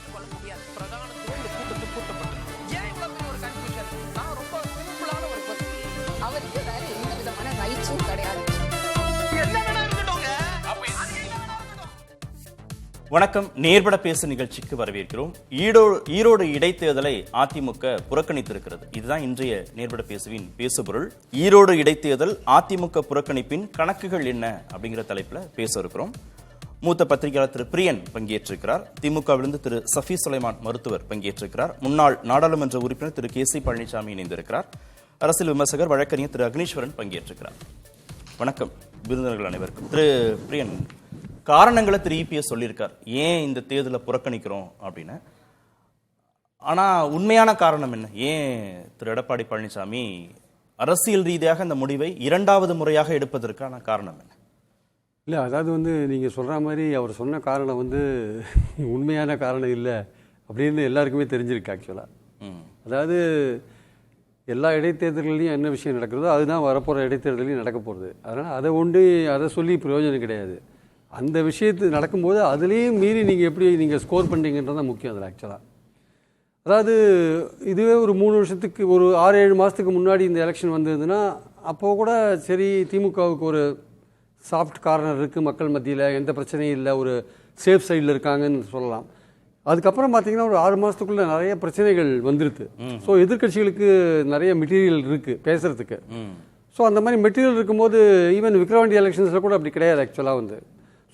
ஏற்றுக்கொள்ள முடியாது. பிரதானத்துல இந்த கூட்டத்தை கூட்டப்பட்டது ஏன் இவ்வளவு பெரிய ஒரு கன்ஃபியூஷன்? நான் ரொம்ப சிம்பிளான ஒரு கொஸ்டின். அவருக்கு வேற எந்த விதமான ரைட்ஸும் கிடையாது. என்ன வேணா இருக்கட்டும்ங்க. அப்ப வணக்கம். நேர்பட பேசு நிகழ்ச்சிக்கு வரவேற்கிறோம். ஈரோடு இடைத்தேர்தலை அதிமுக புறக்கணித்திருக்கிறது. இதுதான் இன்றைய நேர்பட பேசுவின் பேசுபொருள். ஈரோடு இடைத்தேர்தல் அதிமுக புறக்கணிப்பின் கணக்குகள் என்ன அப்படிங்கிற தலைப்புல பேச இருக்கிறோம். மூத்த பத்திரிகையாளர் திரு பிரியன் பங்கேற்றிருக்கிறார். திமுகவிலிருந்து திரு சஃபி சுலைமான் மருத்துவர் பங்கேற்றிருக்கிறார். முன்னாள் நாடாளுமன்ற உறுப்பினர் திரு கே.சி. பழனிசாமி இணைந்திருக்கிறார். அரசியல் விமர்சகர் வழக்கறிஞர் திரு அக்னீஸ்வரன் பங்கேற்றிருக்கிறார். வணக்கம் விருந்தினர்கள் அனைவருக்கும். திரு பிரியன், காரணங்களை திரு இபிஎஸ் சொல்லியிருக்கார் ஏன் இந்த தேர்தலை புறக்கணிக்கிறோம் அப்படின்னு. ஆனா உண்மையான காரணம் என்ன? ஏன் திரு எடப்பாடி பழனிசாமி அரசியல் ரீதியாக இந்த முடிவை இரண்டாவது முறையாக எடுப்பதற்கான காரணம் என்ன? இல்லை, அதாவது நீங்கள் சொல்கிற மாதிரி அவர் சொன்ன காரணம் உண்மையான காரணம் இல்லை அப்படின்னு எல்லாருக்குமே தெரிஞ்சிருக்கு ஆக்சுவலாக. அதாவது எல்லா இடைத்தேர்தல்களையும் என்ன விஷயம் நடக்கிறதோ அதுதான் வரப்போகிற இடைத்தேர்தலையும் நடக்க போகிறது. அதனால் அதை சொல்லி பிரயோஜனம் கிடையாது. அந்த விஷயத்து நடக்கும்போது அதுலேயும் மீறி நீங்கள் எப்படி ஸ்கோர் பண்ணுறீங்கன்றது தான் முக்கியம் அதில் ஆக்சுவலாக. அதாவது இதுவே ஒரு 3 வருஷத்துக்கு ஒரு 6-7 மாதத்துக்கு முன்னாடி இந்த எலெக்ஷன் வந்ததுன்னா அப்போது கூட சரி, திமுகவுக்கு ஒரு சாஃப்ட் கார்னர் இருக்குது, மக்கள் மத்தியில் எந்த பிரச்சனையும் இல்லை, ஒரு சேஃப் சைடில் இருக்காங்கன்னு சொல்லலாம். அதுக்கப்புறம் பார்த்தீங்கன்னா ஒரு 6 மாதத்துக்குள்ளே நிறைய பிரச்சனைகள் வந்துருது. ஸோ எதிர்கட்சிகளுக்கு நிறைய மெட்டீரியல் இருக்குது பேசுகிறதுக்கு. ஸோ அந்த மாதிரி மெட்டீரியல் இருக்கும்போது ஈவன் விக்ரவாண்டி எலெக்ஷன்ஸில் கூட அப்படி கிடையாது ஆக்சுவலாக.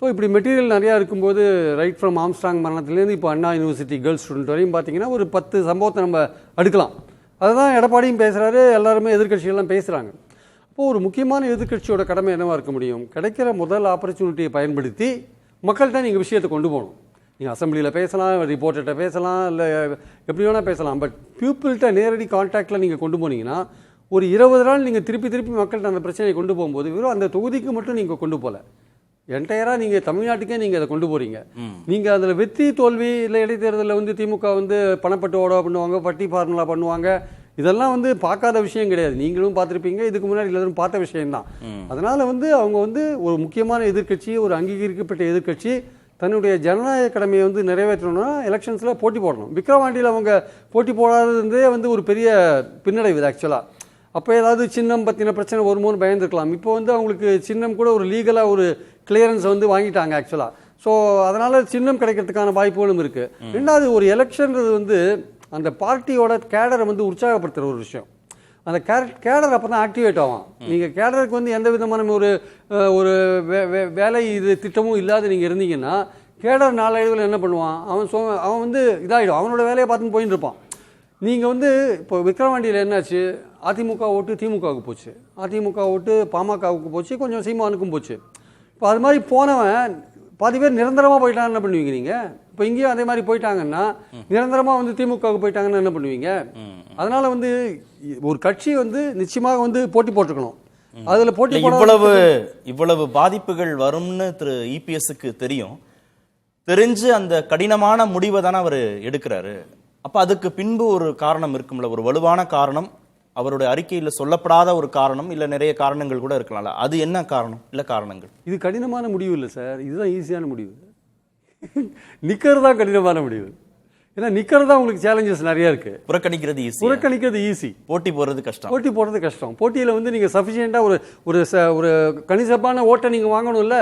ஸோ இப்படி மெட்டீரியல் நிறையா இருக்கும்போது ரைட் ஃப்ரம் ஆம்ஸ்ட்ராங் மரணத்துலேருந்து இப்போ அண்ணா யூனிவர்சிட்டி கேர்ள்ஸ் ஸ்டூடெண்ட் வரையும் பார்த்தீங்கன்னா ஒரு 10 சம்பவத்தை நம்ம அடுக்கலாம். அதுதான் எடப்பாடியும் பேசுகிறாரு, எல்லாருமே எதிர்கட்சிகள்லாம் பேசுகிறாங்க. அப்போது ஒரு முக்கியமான எதிர்கட்சியோட கடமை என்னவாக இருக்க முடியும்? கிடைக்கிற முதல் ஆப்பர்ச்சுனிட்டியை பயன்படுத்தி மக்கள்கிட்ட நீங்கள் விஷயத்தை கொண்டு போகணும். நீங்கள் அசம்பிளியில் பேசலாம், ரிப்போர்ட்டர்கிட்ட பேசலாம், இல்லை எப்படி வேணால் பேசலாம். பட் பீப்புள்கிட்ட நேரடி கான்டாக்டில் நீங்கள் கொண்டு போனீங்கன்னா ஒரு 20 நாள் நீங்கள் திருப்பி மக்கள்கிட்ட அந்த பிரச்சனையை கொண்டு போகும்போது வெறும் அந்த தொகுதிக்கு மட்டும் நீங்கள் கொண்டு போகல, என்டையராக நீங்கள் தமிழ்நாட்டுக்கே நீங்கள் அதை கொண்டு போகிறீங்க. நீங்கள் அதில் வெற்றி தோல்வி இல்லை இடைத்தேர்தலில் திமுக பணப்பட்டு ஓட பண்ணுவாங்க, பட்டி ஃபார்முலா பண்ணுவாங்க, இதெல்லாம் பார்க்காத விஷயம் கிடையாது. நீங்களும் பார்த்துருப்பீங்க, இதுக்கு முன்னாடி எல்லாரும் பார்த்த விஷயம்தான். அதனால் அவங்க ஒரு முக்கியமான எதிர்க்கட்சி, ஒரு அங்கீகரிக்கப்பட்ட எதிர்க்கட்சி தன்னுடைய ஜனநாயக கடமையை நிறைவேற்றணும்னா எலெக்ஷன்ஸில் போட்டி போடணும். விக்ரவாண்டியில் அவங்க போட்டி போடாததே ஒரு பெரிய பின்னடைவு ஆக்சுவலாக. அப்போ ஏதாவது சின்னம் பற்றின பிரச்சனை வருமோன்னு பயந்துருக்கலாம். இப்போ அவங்களுக்கு சின்னம் கூட ஒரு லீகலாக ஒரு கிளியரன்ஸ் வாங்கிட்டாங்க ஆக்சுவலாக. ஸோ அதனால் சின்னம் கிடைக்கிறதுக்கான வாய்ப்புகளும் இருக்குது. ரெண்டாவது, ஒரு எலெக்ஷன்றது அந்த பார்ட்டியோட கேடரை உற்சாகப்படுத்துகிற ஒரு விஷயம். அந்த கேடர் அப்போ தான் ஆக்டிவேட் ஆகும். நீங்கள் கேடருக்கு எந்த விதமான ஒரு வேலை திட்டமும் இல்லாத நீங்கள் இருந்தீங்கன்னா கேடர் நாளடைவில் என்ன பண்ணுவான்? அவன் இதாகிடும், அவனோட வேலையை பார்த்துன்னு போயின்னு இருப்பான். நீங்கள் இப்போ விக்ரவாண்டியில் என்னாச்சு? அதிமுக ஓட்டு திமுகவுக்கு போச்சு, அதிமுக ஓட்டு பாமகவுக்கு போச்சு, கொஞ்சம் சீமானுக்கும் போச்சு. இப்போ அது மாதிரி போனவன் பாதி பேர் நிரந்தரமாக போயிட்டாங்கன்னு என்ன பண்ணுவீங்க நீங்கள்? இப்போ இங்கேயும் அதே மாதிரி போயிட்டாங்கன்னா நிரந்தரமாக திமுகவுக்கு போயிட்டாங்கன்னு என்ன பண்ணுவீங்க? அதனால் ஒரு கட்சி நிச்சயமாக போட்டி போட்டுக்கணும். அதில் போட்டி இவ்வளவு பாதிப்புகள் வரும்னு திரு இபிஎஸ்க்கு தெரியும். தெரிஞ்சு அந்த கடினமான முடிவை தானே அவர் எடுக்கிறாரு. அப்ப அதுக்கு பின்பு ஒரு காரணம் இருக்கும்ல, ஒரு வலுவான காரணம், அவருடைய அறிக்கையில் சொல்லப்படாத ஒரு காரணம், இல்ல நிறைய காரணங்கள் கூட இருக்கலாம்ல. அது என்ன காரணம் இல்ல காரணங்கள்? இது கடினமான முடிவு இல்லை சார், இதுதான் ஈஸியான முடிவு. நிக்கிறது தான் கடினமான முடிவு. ஏன்னா நிக்கிறது தான் உங்களுக்கு சேலஞ்சஸ் நிறைய இருக்கு. புறக்கணிக்கிறது ஈஸி, போட்டி போடுறது கஷ்டம். போட்டியில் நீங்க சஃபிஷியண்டா ஒரு கணிசமான ஓட்டை நீங்க வாங்கணும்ல,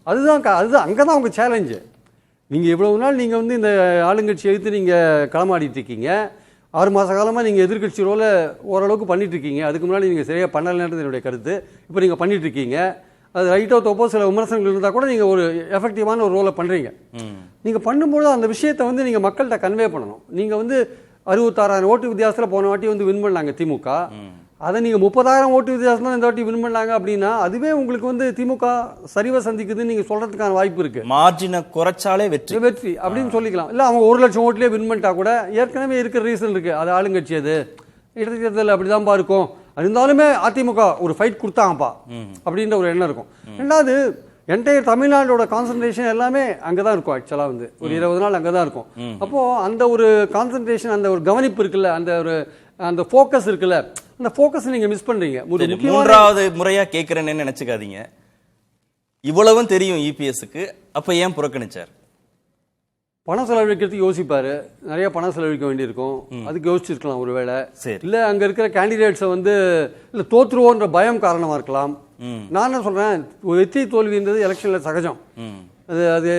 அதுதான் அங்கதான் உங்க சேலஞ்சு. நீங்கள் இவ்வளவு நாள் நீங்கள் இந்த ஆளுங்கட்சி எடுத்து நீங்கள் களமாடிட்டு இருக்கீங்க. 6 மாத காலமாக நீங்கள் எதிர்கட்சி ரோலை ஓரளவுக்கு பண்ணிகிட்ருக்கீங்க. அதுக்கு முன்னாடி நீங்கள் சரியாக பண்ணலைன்றது என்னுடைய கருத்து. இப்போ நீங்கள் பண்ணிகிட்ருக்கீங்க, அது ரைட்டோ தப்போ சில விமர்சனங்கள் இருந்தால் கூட நீங்கள் ஒரு எஃபெக்டிவான ஒரு ரோலை பண்ணுறீங்க. நீங்கள் பண்ணும்போது அந்த விஷயத்தை நீங்கள் மக்கள்கிட்ட கன்வே பண்ணணும். நீங்கள் 66,000 ஓட்டு வித்தியாசத்தில் போன வாட்டி வின் பண்ணாங்க திமுக. அதை நீங்கள் 30,000 ஓட்டு வித்தியாசம் தான் இந்த வாட்டி வின் பண்ணாங்க அப்படின்னா அதுவே உங்களுக்கு திமுக சரிவை சந்திக்குதுன்னு நீங்கள் சொல்கிறதுக்கான வாய்ப்பு இருக்குது. மார்ஜினை குறைச்சாலே வெற்றி அப்படின்னு சொல்லிக்கலாம். இல்லை அவங்க 1,00,000 ஓட்டுலேயே வின் பண்ணிட்டா கூட ஏற்கனவே இருக்கிற ரீசன் இருக்குது, அது ஆளுங்கட்சி, அது இடைத்தேர்தல் அப்படி தான்ப்பா இருக்கும். இருந்தாலுமே அதிமுக ஒரு ஃபைட் கொடுத்தாங்கப்பா அப்படின்ற ஒரு எண்ணம் இருக்கும். ரெண்டாவது, என்டையர் தமிழ்நாடோட கான்சன்ட்ரேஷன் எல்லாமே அங்கே தான் இருக்கும் ஆக்சுவலாக. ஒரு 20 நாள் அங்கே தான் இருக்கும். அப்போது அந்த ஒரு கான்சன்ட்ரேஷன், அந்த ஒரு கவனிப்பு இருக்குல்ல, அந்த ஃபோக்கஸ் இருக்குல்ல, அந்த ஃபோக்கஸ் நீங்க மிஸ் பண்றீங்க. மூன்றாவது முறையா கேட்கிறேன்னு நினைச்சுக்காதீங்க. இவ்வளவும் தெரியும் இபிஎஸ்க்கு, அப்ப ஏன் புறக்கணிச்சார்? பணம் செலவழிக்கிறதுக்கு யோசிப்பாரு, நிறைய பணம் செலவழிக்க வேண்டியிருக்கும், அதுக்கு யோசிச்சிருக்கலாம் ஒருவேளை. இல்லை அங்கே இருக்கிற கேண்டிடேட்ஸை வந்து இல்லை தோற்றுருவோன்ற பயம் காரணமாக இருக்கலாம். நான் என்ன சொல்கிறேன், வெற்றி தோல்வின்றது எலெக்ஷனில் சகஜம். அது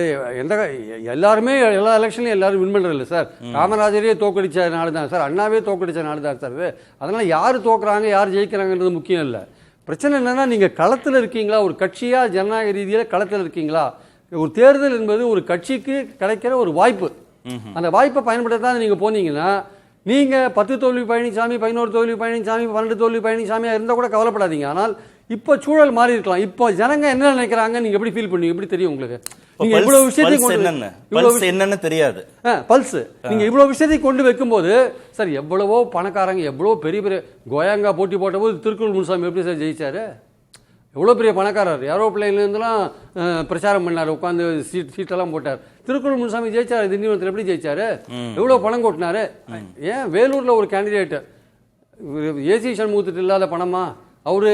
எல்லாருமே எல்லா எலெக்ஷன்லையும் எல்லாரும் வின் பண்ணுறது இல்லை சார். காமராஜரே தோக்கடிச்சனால தான் சார், அண்ணாவே தோக்கடிச்சனால தான் சார். அதனால் யார் தோக்குறாங்க யார் ஜெயிக்கிறாங்கன்றது முக்கியம் இல்லை. பிரச்சனை என்னென்னா நீங்கள் களத்தில் இருக்கீங்களா, ஒரு கட்சியாக ஜனநாயக ரீதியில் களத்தில் இருக்கீங்களா. ஒரு தேர்தல் என்பது ஒரு கட்சிக்கு கிடைக்கிற ஒரு வாய்ப்பு. அந்த வாய்ப்பை பயன்படுத்த தான் நீங்கள் போனீங்கன்னா நீங்கள் 10 தோல்வி பழனிசாமி, 11 தோல்வி பழனிசாமி, 12 தோல்வி பழனிசாமியாக இருந்தால் கூட கவலைப்படாதீங்க. ஆனால் இப்போ சூழல் மாறி இருக்கலாம். இப்போ ஜனங்க என்ன நினைக்கிறாங்க, நீங்க எப்படி ஃபீல் பண்ணுவீங்க, எப்படி தெரியும் உங்களுக்கு? நீங்க இவ்வளவு விஷயத்தை என்னன்னு தெரியாது. பல்ஸ் நீங்க இவ்வளவு விஷயத்தை கொண்டு வைக்கும்போது சார், எவ்வளவோ பணக்காரங்க, எவ்வளவோ பெரிய பெரிய கோயங்கா போட்டி போட்ட போது திருக்குறள் முனுசாமி எப்படி சார் ஜெயிச்சாரு? எவ்வளோ பெரிய பணக்காரர், ஏரோப்ளைன்லேருந்துலாம் பிரச்சாரம் பண்ணார், உட்காந்து சீட்டெல்லாம் போட்டார். திருக்குறள் முனுசாமி ஜெயிச்சார் திண்டிவனத்தில், எப்படி ஜெயிச்சாரு? எவ்வளோ பணம் கொட்டினாரு? ஏன் வேலூரில் ஒரு கேண்டிடேட் ஏசி சண்முகத்துட்டு இல்லாத பணமா? அவரு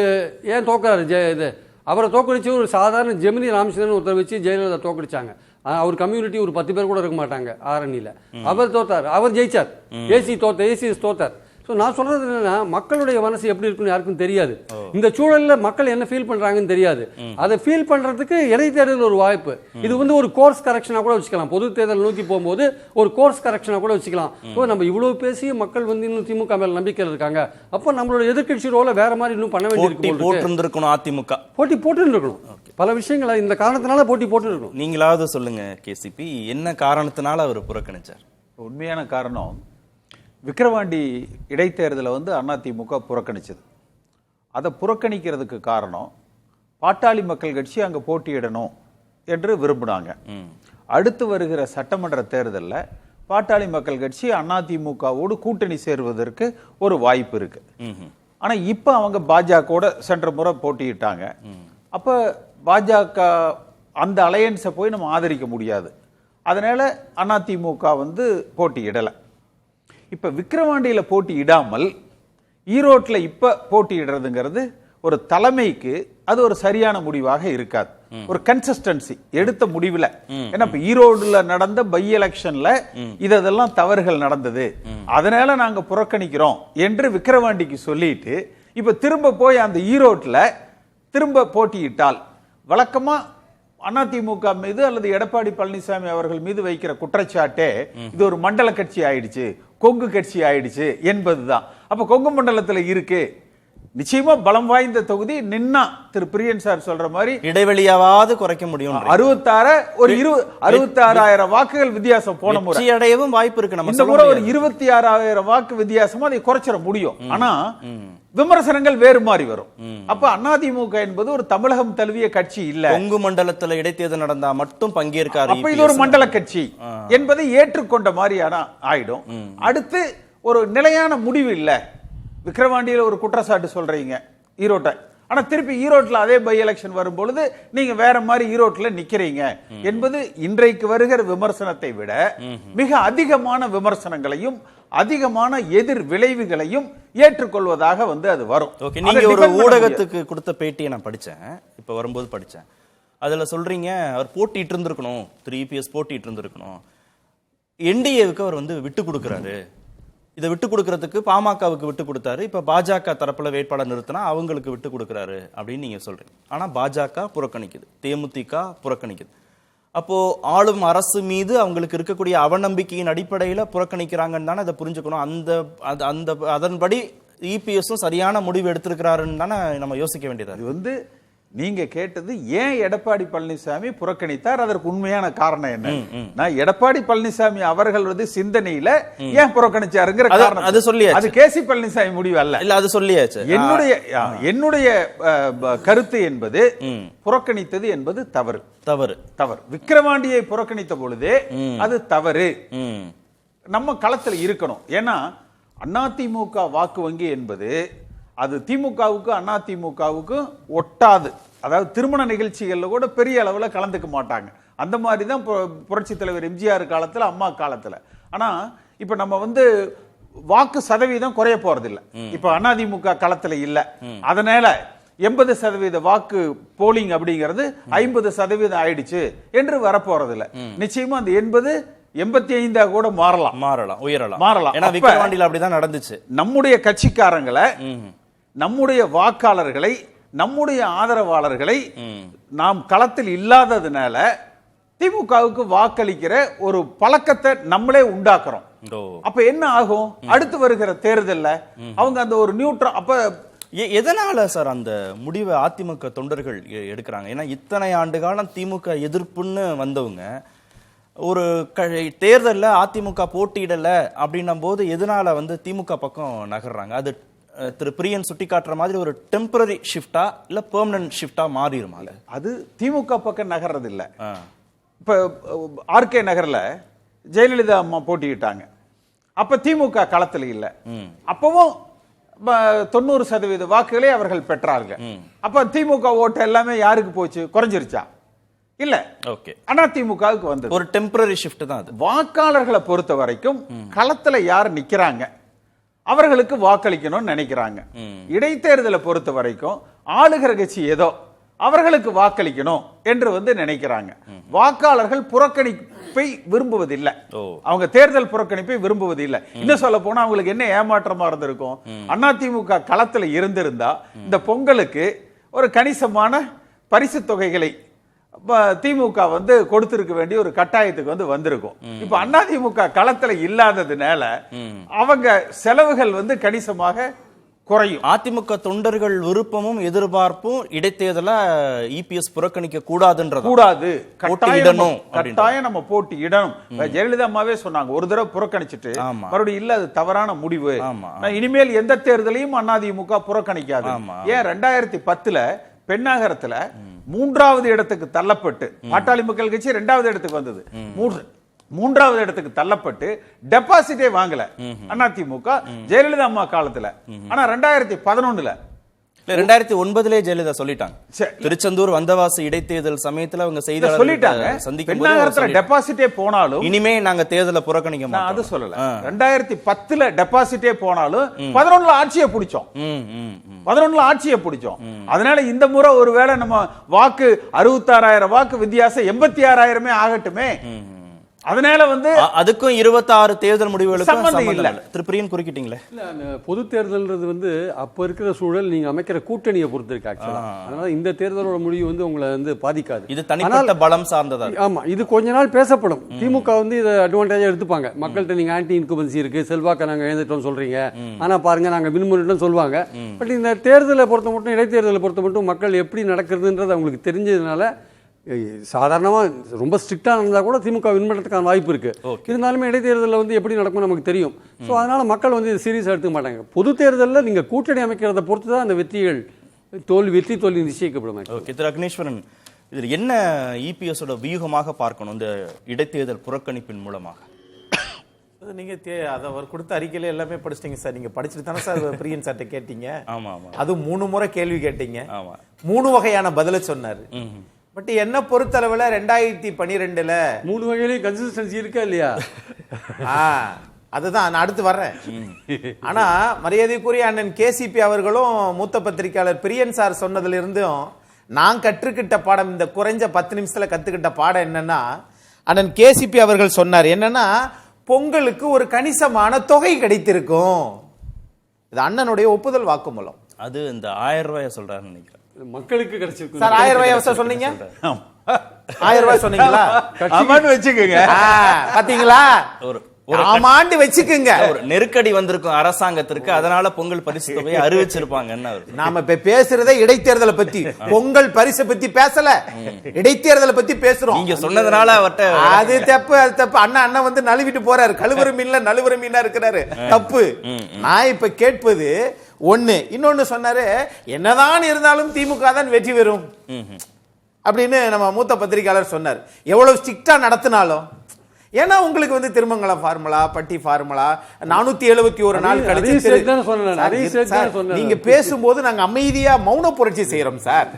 ஏன் தோக்குறாரு? இது அவரை தோக்கடிச்சு ஒரு சாதாரண ஜெமினி ராமச்சந்திரன் ஒருத்தர் வச்சு ஜெயலலிதா தோக்கடிச்சாங்க. அவர் கம்யூனிட்டி ஒரு 10 பேர் கூட இருக்க மாட்டாங்க ஆரணியில். அவர் தோத்தார், அவர் ஜெயிச்சார். ஏசி தோத்தார். ஸோ நான் சொல்றது என்னன்னா, மக்களுடைய மனசு எப்படி இருக்குன்னு யாருக்கும் தெரியாது. இந்த சூழலில் மக்கள் என்ன ஃபீல் பண்றாங்கன்னு தெரியாது. அதை ஃபீல் பண்றதுக்கு இடைத்தேர்தல் ஒரு வாய்ப்பு. இது வந்து ஒரு கோர்ஸ் கரெக்ஷனா கூட வச்சுக்கலாம். பொது தேர்தல் நோக்கி போகும்போது ஒரு கோர்ஸ் கரெக்ஷனா கூட வச்சுக்கலாம். ஸோ நம்ம இவ்வளவு பேசி மக்கள் வந்து இன்னும் திமுக மேல நம்பிக்கையில் இருக்காங்க. அப்போ நம்மளோட எதிர்கட்சி ரோல வேற மாதிரி இன்னும் பண்ண வேண்டியிருக்கும். அதிமுக போட்டி போட்டு இருக்கணும். பல விஷயங்களை இந்த காரணத்தினால போட்டி போட்டு இருக்கணும். நீங்களாவது சொல்லுங்க கேசிபி, என்ன காரணத்தினால அவர் புறக்கணிச்சார்? உண்மையான காரணம், விக்கிரவாண்டி இடைத்தேர்தலை வந்து அதிமுக புறக்கணிச்சது. அதை புறக்கணிக்கிறதுக்கு காரணம், பாட்டாளி மக்கள் கட்சி அங்கே போட்டியிடணும் என்று விரும்பினாங்க. அடுத்து வருகிற சட்டமன்ற தேர்தலில் பாட்டாளி மக்கள் கட்சி அதிமுகவோடு கூட்டணி சேருவதற்கு ஒரு வாய்ப்பு இருக்கு. ஆனால் இப்போ அவங்க பாஜகவோட சென்ற முறை போட்டியிட்டாங்க. அப்போ பாஜக அந்த அலையன்ஸை போய் நம்ம ஆதரிக்க முடியாது. அதனால அதிமுக வந்து போட்டியிடலை. இப்ப விக்கிரவாண்டியில போட்டியிடாமல் ஈரோட்டில் இப்ப போட்டியிடுறதுங்கிறது ஒரு தலைமைக்கு அது ஒரு சரியான முடிவாக இருக்காது. ஒரு கன்சிஸ்டன்சி எடுத்த முடிவுல, ஏன்னா இப்ப ஈரோடுல நடந்த பை எலெக்ஷன்ல இதெல்லாம் தவறுகள் நடந்தது, அதனால நாங்க புறக்கணிக்கிறோம் என்று விக்கிரவாண்டிக்கு சொல்லிட்டு இப்ப திரும்ப போய் அந்த ஈரோட்டில் திரும்ப போட்டியிட்டால், வழக்கமா அதிமுக மீது அல்லது எடப்பாடி பழனிசாமி அவர்கள் மீது வைக்கிற குற்றச்சாட்டே இது ஒரு மண்டல கட்சி ஆயிடுச்சு, கொங்கு கட்சி ஆயிடுச்சு என்பதுதான். அப்ப கொங்கு மண்டலத்துல இருக்கு, நிச்சயமா பலம் வாய்ந்த தொகுதி நின்னா திரு பிரியன் சார் சொல்ற மாதிரி இடைவெளியாவது குறைக்க முடியும். 66,000 வாக்குகள் வித்தியாசம் போன முறை அடையவும் வாய்ப்பு இருக்கு. நம்ம இந்த முறை ஒரு 26,000 வாக்கு வித்தியாசமா அதை குறைச்சிட முடியும். ஆனா விமர்சனங்கள் வேறு மாதிரி வரும். அப்ப அதிமுக என்பது ஒரு தமிழகம் தழுவிய கட்சி இல்ல. கொங்கு மண்டலத்துல இடைத்தேர்தல் நடந்தா மட்டும் பங்கேற்காது. அப்ப இது ஒரு மண்டல கட்சி என்பதை ஏற்றுக்கொண்ட மாதிரியான ஆயிடும். அடுத்து ஒரு நிலையான முடிவு இல்ல. விக்கிரவாண்டியில ஒரு குற்றச்சாட்டு சொல்றீங்க ஈரோட்டை, ஆனா திருப்பி ஈரோட்டில் அதே பை எலெக்ஷன் வரும் பொழுது நீங்க வேற மாதிரி ஈரோட்டில் நிக்கிறீங்க என்பது இன்றைக்கு வருகிற விமர்சனத்தை விட மிக அதிகமான விமர்சனங்களையும் அதிகமான எதிர் விளைவுகளையும் ஏற்றுக்கொள்வதாக வந்து அது வரும். நீங்க ஒரு ஊடகத்துக்கு கொடுத்த பேட்டியை நான் படிச்சேன், இப்ப வரும்போது படிச்சேன். அதுல சொல்றீங்க அவர் போட்டிட்டு இருந்திருக்கணும், 3PS போட்டிட்டு இருந்திருக்கணும், என்டிஏவுக்கு அவர் வந்து விட்டு கொடுக்கிறாரு, இதை விட்டு கொடுக்கறதுக்கு பாமகவுக்கு விட்டு கொடுத்தாரு, இப்ப பாஜக தரப்புல வேட்பாளர் நிறுத்தினா அவங்களுக்கு விட்டு கொடுக்கிறாரு அப்படின்னு நீங்க சொல்றீங்க. ஆனா பாஜக புறக்கணிக்குது, தேமுதிக புறக்கணிக்குது. அப்போ ஆளும் அரசு மீது அவங்களுக்கு இருக்கக்கூடிய அவநம்பிக்கையின் அடிப்படையில புறக்கணிக்கிறாங்கன்னு தானே அதை புரிஞ்சுக்கணும். அந்த அதன்படி இபிஎஸும் சரியான முடிவு எடுத்திருக்கிறாருன்னு தானே நம்ம யோசிக்க வேண்டியது. அது வந்து நீங்க கேட்டது ஏன் எடப்பாடி பழனிசாமி புறக்கணித்தார், அதற்கு உண்மையான காரணம் என்ன? நான் எடப்பாடி பழனிசாமி அவர்கள் வந்து சிந்தனையில ஏன் புறக்கணிச்சாருங்கிற காரணம் அது சொல்லியாச்சு. அது கேசி பழனிசாமி முடிவு அல்ல. இல்ல அது சொல்லியாச்சு. என்னுடைய கருத்து என்பது புறக்கணித்தது என்பது தவறு. விக்கிரவாண்டியை புறக்கணித்த பொழுதே அது தவறு. நம்ம களத்தில் இருக்கணும். ஏன்னா அதிமுக வாக்கு வங்கி என்பது அது திமுகவுக்கு அதிமுகவுக்கு ஒட்டாது. அதாவது திருமண நிகழ்ச்சிகள்ல கூட பெரிய அளவுல கலந்துக்க மாட்டாங்க. அந்த மாதிரி தான் புரட்சி தலைவர் எம்ஜிஆர் காலத்துல, அம்மா காலத்துல. ஆனா இப்ப நம்ம வந்து வாக்கு சதவீதம் குறைய போறதில்லை. இப்ப அதிமுக களத்துல இல்ல, அதனால 80% வாக்கு போலிங் அப்படிங்கிறது 50% ஆயிடுச்சு என்று வரப்போறதில்லை. நிச்சயமா அந்த 80 85 கூட மாறலாம், உயரலாம். ஏன்னா விக்கிரவாண்டியில அப்படிதான் நடந்துச்சு. நம்முடைய கட்சிக்காரங்களை, நம்முடைய வாக்காளர்களை, நம்முடைய ஆதரவாளர்களை நாம் களத்தில் இல்லாததுனால திமுகவுக்கு வாக்களிக்கிற ஒரு பழக்கத்தை நம்மளே உண்டாக்குறோம். அப்ப என்ன ஆகும்? அடுத்து வருகிற தேர்தல்ல அவங்க அந்த ஒரு நியூட்ரல் அப்ப எதனால சார் அந்த முடிவை அதிமுக தொண்டர்கள் எடுக்கிறாங்க? ஏன்னா இத்தனை ஆண்டு காலம் திமுக எதிர்ப்புன்னு வந்தவங்க ஒரு தேர்தல்ல அதிமுக போட்டியிடல அப்படின்னும் போது எதனால திமுக பக்கம் நகர்றாங்க? அது திரு பிரியன் சுட்டி காட்டுற மாதிரி ஒரு டெம்பரரி ஷிஃப்டா இல்ல பெர்மனன்ட் ஷிஃப்டா மாறிடுமா? அது திமுக பக்கம் நகர்றது இல்ல. இப்ப ஆர்கே நகர்ல ஜெயலலிதா அம்மா போட்டியிட்டாங்க. அப்ப திமுக களத்தில் இல்ல. அப்பவும் 90% வாக்குகளை அவர்கள் பெற்றார்கள். அப்ப திமுக ஓட்டு எல்லாமே யாருக்கு போச்சு? குறைஞ்சிருச்சா? இல்ல. ஓகே. ஆனா திமுகவுக்கு வந்தது ஒரு டெம்பரரி ஷிஃப்ட் தான் அது. வாக்காளர்களை பொறுத்த வரைக்கும் களத்துல யார் நிக்கிறாங்க அவர்களுக்கு வாக்களிக்கணும்னு நினைக்கிறாங்க. இடைத்தேர்தலை பொறுத்த வரைக்கும் ஆளுகிற கட்சி ஏதோ அவர்களுக்கு வாக்களிக்கணும் என்று நினைக்கிறாங்க. வாக்காளர்கள் புறக்கணிப்பை விரும்புவதில்லை. அவங்க தேர்தல் புறக்கணிப்பை விரும்புவதில்லை. இன்னும் சொல்ல போனா அவங்களுக்கு என்ன ஏமாற்றமா இருந்திருக்கும்? அதிமுக களத்துல இருந்திருந்தா இந்த பொங்கலுக்கு ஒரு கணிசமான பரிசு தொகைகளை திமுக கொடுத்திருக்க வேண்டிய ஒரு கட்டாயத்துக்கு வந்திருக்கும். இப்ப அதிமுக களத்துல இல்லாததுனால அவங்க செலவுகள் கணிசமாக குறையும். அதிமுக தொண்டர்கள் விருப்பமும் எதிர்பார்ப்பும் இடைத்தேர்தல இபிஎஸ் புறக்கணிக்க கூடாது. கட்டாயம் நம்ம போட்டியிடணும். ஜெயலலிதா அம்மாவே சொன்னாங்க, ஒரு தடவை புறக்கணிச்சுட்டு மறுபடியும் இல்ல, அது தவறான முடிவு. இனிமேல் எந்த தேர்தலையும் அதிமுக புறக்கணிக்காது. ஏன் 2010 பெண்ணாகரத்துல 3வது இடத்துக்கு தள்ளப்பட்டு பாட்டாளி மக்கள் கட்சி 2வது இடத்துக்கு வந்தது. 3வது இடத்துக்கு தள்ளப்பட்டு டெபாசிட்டே வாங்கல அதிமுக ஜெயலலிதா அம்மா காலத்துல. ஆனா 2011 2009 ஜெயலலிதா சொல்லிட்டாங்க. திருச்செந்தூர் வந்தவாசி இடைத்தேர்தல் சமயத்துல அவங்க செய்தியாளர் சொல்லிட்டாங்க, பெண்ணாகரத்துல டெபாசிட்டே போனாலும் இனிமே நாங்க தேர்தலை புறக்கணிக்க மாட்டோம். அது சொல்லல. 2010 டெபாசிட்டே போனாலும் 11 ஆட்சியை பிடிச்சோம். 11 ஆட்சியை பிடிச்சோம். அதனால இந்த முறை ஒருவேளை நம்ம வாக்கு 66,000 வாக்கு வித்தியாசம் 86,000 ஆகட்டுமே. அதனால அதுக்கும் 26 தேர்தல் முடிவுகளுக்கும் சம்பந்தம் இல்ல. திருப்பிரியன் குறுக்கிட்டீங்களே. இல்ல, பொது தேர்தல்ன்றது அப்ப இருக்கிற சூழல் நீங்க அமைக்கிற கூட்டணியை பொறுத்து இருக்கு ஆக்சுவலா. அதனால இந்த தேர்தலோட முடிவு உங்களை பாதிக்காது. இது தனிப்பட்ட பலம் சார்ந்ததா. ஆமா, இது கொஞ்ச நாள் பேசப்படும். திமுக இதை அட்வான்டேஜா எடுத்துப்பாங்க. மக்கள்கிட்ட நீங்க ஆன்டி இன்குபன்சி இருக்கு, செல்வாக்க நாங்க எழுந்துட்டோம் சொல்றீங்க, ஆனா பாருங்க நாங்க வின்முறைன்னு சொல்லுவாங்க. பட் இந்த தேர்தலை பொறுத்த மட்டும், இடைத்தேர்தலை பொறுத்த மட்டும் மக்கள் எப்படி நடக்கிறதுன்றது அவங்களுக்கு தெரிஞ்சதுனால சாதாரணமாக ரொம்ப ஸ்ட்ரிக்டாக இருந்தால் கூட திமுக வின் பண்ணுறதுக்கான வாய்ப்பு இருக்குது. இருந்தாலுமே இடைத்தேர்தலில் எப்படி நடக்கும் நமக்கு தெரியும். ஸோ அதனால் மக்கள் இது சீரியஸாக எடுத்துக்க மாட்டாங்க. பொது தேர்தலில் நீங்கள் கூட்டணி அமைக்கிறத பொறுத்து தான் அந்த வெற்றிகள் வெற்றி தோல்வி நிச்சயிக்கப்படும். ஓகே திரு அக்னீஸ்வரன், இதில் என்ன இபிஎஸோட வியூகமாக பார்க்கணும் இந்த இடைத்தேர்தல் புறக்கணிப்பின் மூலமாக? நீங்க அதை அவர் கொடுத்த அறிக்கையில எல்லாமே படிச்சிட்டீங்க சார். நீங்க படிச்சுட்டு தானே சார் பிரியன் சார்ட்ட கேட்டீங்க? ஆமா ஆமா. அது 3 முறை கேள்வி கேட்டீங்க. ஆமா. 3 வகையான பதில சொன்னாரு. பட் என்ன பொறுத்தளவுல 2012 3 வகையிலேயே கன்சிஸ்டன்சி இருக்கா இல்லையா? அதுதான் நான் அடுத்து வர்றேன். ஆனா மரியாதைக்குரிய அண்ணன் கேசிபி அவர்களும் மூத்த பத்திரிகையாளர் பிரியன் சார் சொன்னதுல இருந்தும் நான் கற்றுக்கிட்ட பாடம், இந்த குறைஞ்ச 10 நிமிஷத்துல கத்துக்கிட்ட பாடம் என்னன்னா, அண்ணன் கேசிபி அவர்கள் சொன்னார் என்னன்னா, பொங்கலுக்கு ஒரு கணிசமான தொகை கிடைத்திருக்கும். இது அண்ணனுடைய ஒப்புதல் வாக்குமூலம். அது இந்த 1000 ரூபாய் சொல்றாருன்னு நினைக்கிறேன். மக்களுக்கு கிடைச்சிருக்கு சார். 1000 ரூபாய் சொன்னீங்க, 1000 ரூபாய் சொன்னீங்களா? வச்சுக்கோங்க. பாத்தீங்களா, ஆமாண்டு வச்சுக்குங்க. ஒரு நெருக்கடி வந்திருக்கும் அரசாங்கத்திற்கு, அதனால பொங்கல் பரிசு தொகையை அறிவிச்சிருப்பாங்க. நாம இப்ப பேசுறதே இடைத்தேர்தலை பத்தி, பொங்கல் பரிசு பத்தி பேசல, இடைத்தேர்தலை பத்தி பேசுறோம். நீங்க சொன்னதுனால அது தப்பு, அது தப்பு. அண்ணன் நழுவிட்டு போறாரு, கழுவுற மீன்ல நழுவுற மீனா இருக்கிறாரு, தப்பு. நான் இப்ப கேட்பது ஒண்ணு. இன்னொன்னு சொன்னாரு, என்னதான் இருந்தாலும் திமுக தான் வெற்றி பெறும் அப்படின்னு நம்ம மூத்த பத்திரிகையாளர் சொன்னார். எவ்வளவு ஸ்ட்ரிக்டா நடத்தினாலும், ஏன்னா உங்களுக்கு திருமங்கலம் ஃபார்முலா, பட்டி ஃபார்முலா, 471 நாள் கழிச்சு நீங்க பேசும்போது நாங்க அமைதியா மௌன புரட்சி செய்யறோம் சார்.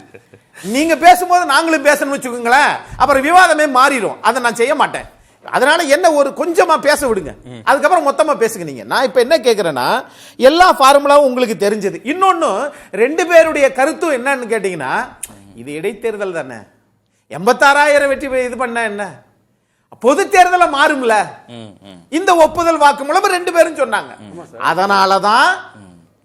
நீங்க பேசும்போது நாங்களும் பேசணும் வச்சுக்கோங்களேன், அப்புறம் விவாதமே மாறிடும். அதை நான் செய்ய மாட்டேன். அதனால என்ன ஒரு கொஞ்சமா பேச விடுங்க, அதுக்கப்புறம் மொத்தமா பேசுங்க. நீங்க நான் இப்ப என்ன கேக்குறேன்னா, எல்லா ஃபார்முலாவும் உங்களுக்கு தெரிஞ்சது. இன்னொன்னு 2 பேருடைய கருத்தும் என்னன்னு கேட்டீங்கன்னா, இது இடைத்தேர்தல் தானே, 86,000 வெற்றி இது பண்ண என்ன, பொது தேர்தல மாறும்ல. இந்த ஒப்புதல் வாக்குமூலம் ரெண்டு பேரும் சொன்னாங்க. அதனாலதான்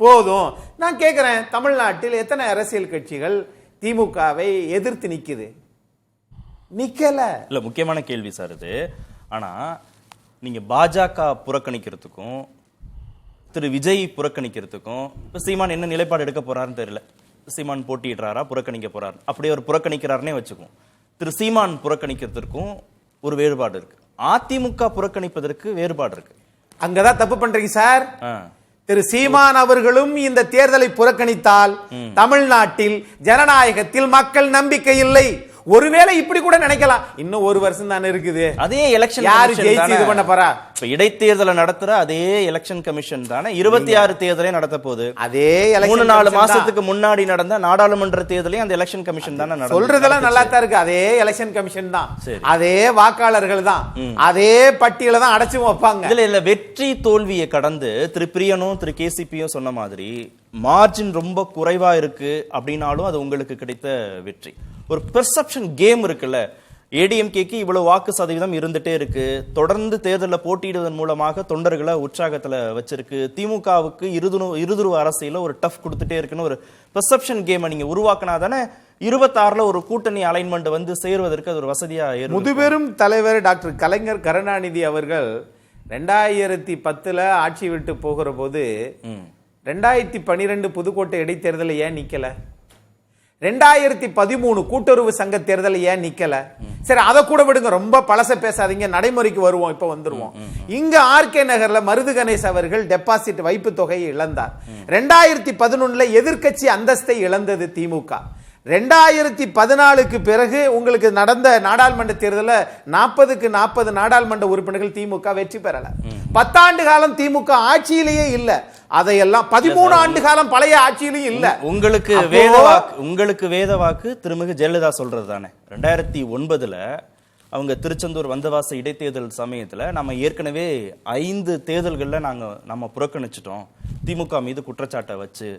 போதும். நான் கேட்கிறேன், தமிழ்நாட்டில் எத்தனை அரசியல் கட்சிகள் திமுகவை எதிர்த்து நிக்குது? நிக்கல. இல்ல, முக்கியமான கேள்வி சார் இது. ஆனா நீங்க பாஜக புறக்கணிக்கிறதுக்கும் திரு விஜய் புறக்கணிக்கிறதுக்கும் இப்ப சீமான் என்ன நிலைப்பாடு எடுக்க போறாருன்னு தெரியல. சீமான் போட்டியிடுறாரா, புறக்கணிக்க போறாரு? அப்படியே ஒரு புறக்கணிக்கிறாருன்னே வச்சுக்குவோம். திரு சீமான் புறக்கணிக்கிறதுக்கும் ஒரு வேறுபாடு இருக்கு, அதிமுக புறக்கணிப்பதற்கு வேறுபாடு இருக்கு. அங்கதான் தப்பு பண்றீங்க சார். திரு சீமான் அவர்களும் இந்த தேர்தலை புறக்கணித்தால் தமிழ்நாட்டில் ஜனநாயகத்தில் மக்கள் நம்பிக்கை இல்லை. ஒருவேளை இப்படி கூட நினைக்கலாம், இன்னும் ஒரு வருஷம் தானே இருக்குது, அதே எலெக்ஷன் யாரு ஜெயிச்சு இது பண்ண போறா? இப்ப இடைத்தேர்தலை நடத்துற அதே எலெக்ஷன் கமிஷன் தானே 26 தேர்தலே நடத்த போகுது. அதே 3-4 மாசத்துக்கு முன்னாடி நடந்த நாடாளுமன்ற தேர்தலையும் அந்த எலெக்ஷன் கமிஷன் தானே நடத்துது. சொல்றதெல்லாம் நல்லா தான் இருக்கு. அதே எலெக்ஷன் கமிஷன் தான், அதே வாக்காளர்கள் தான், அதே பட்டியலை தான் அடைச்சு வைப்பாங்க. இதுல வெற்றி தோல்வியை கடந்து திரு பிரியனும் திரு கேசிபியும் சொன்ன மாதிரி மார்ஜின் ரொம்ப குறைவா இருக்கு அப்படின்னாலும் அது உங்களுக்கு கிடைத்த வெற்றி. ஒரு பெர்செப்ஷன் கேம் இருக்குல்ல. ஏடிஎம்கேக்கு இவ்வளவு வாக்கு சதவீதம் இருந்துட்டே இருக்கு, தொடர்ந்து தேர்தலில் போட்டியிடுவதன் மூலமாக தொண்டர்களை உற்சாகத்துல வச்சிருக்கு. திமுகவுக்கு இருதுருவ அரசியல ஒரு டஃப் கொடுத்துட்டே இருக்குன்னு ஒரு பெர்செப்ஷன் கேமை நீங்க உருவாக்கினா தானே 26ல ஒரு கூட்டணி அலைன்மெண்ட் வந்து சேருவதற்கு அது ஒரு வசதியா இருக்கும். முதுபெரும் தலைவர் டாக்டர் கலைஞர் கருணாநிதி அவர்கள் 2010 ஆட்சி விட்டு போகிற போது 2012 புதுக்கோட்டை இடைத்தேர்தலை ஏன் நிக்கல? 2013 கூட்டுறவு சங்க தேர்தல் ஏன் நிக்கல? சரி, அதை கூட விடுங்க, ரொம்ப பழச பேசாதீங்க, நடைமுறைக்கு வருவோம். இப்ப வந்துருவோம். இங்க ஆர்கே நகர்ல மருது கணேஷ் அவர்கள் டெபாசிட் வைப்பு தொகையை இழந்தார். 2011 எதிர்க்கட்சி அந்தஸ்தை இழந்தது திமுக. 2014 பிறகு உங்களுக்கு நடந்த நாடாளுமன்ற தேர்தலில் 40க்கு 40 நாடாளுமன்ற உறுப்பினர்கள் திமுக வெற்றி பெறல. 10 ஆண்டு காலம் திமுக ஆட்சியிலேயே இல்ல. அதையெல்லாம் 13 ஆண்டு காலம் பழைய ஆட்சியிலேயும் இல்ல. உங்களுக்கு வேத வாக்கு திருமிகு ஜெயலலிதா சொல்றது தானே. 2009 அவங்க திருச்செந்தூர் வந்தவாச இடைத்தேர்தல் சமயத்துல நம்ம ஏற்கனவே 5 தேர்தல்கள்ல நம்ம புறக்கணிச்சிட்டோம் திமுக மீது குற்றச்சாட்டை வச்சு.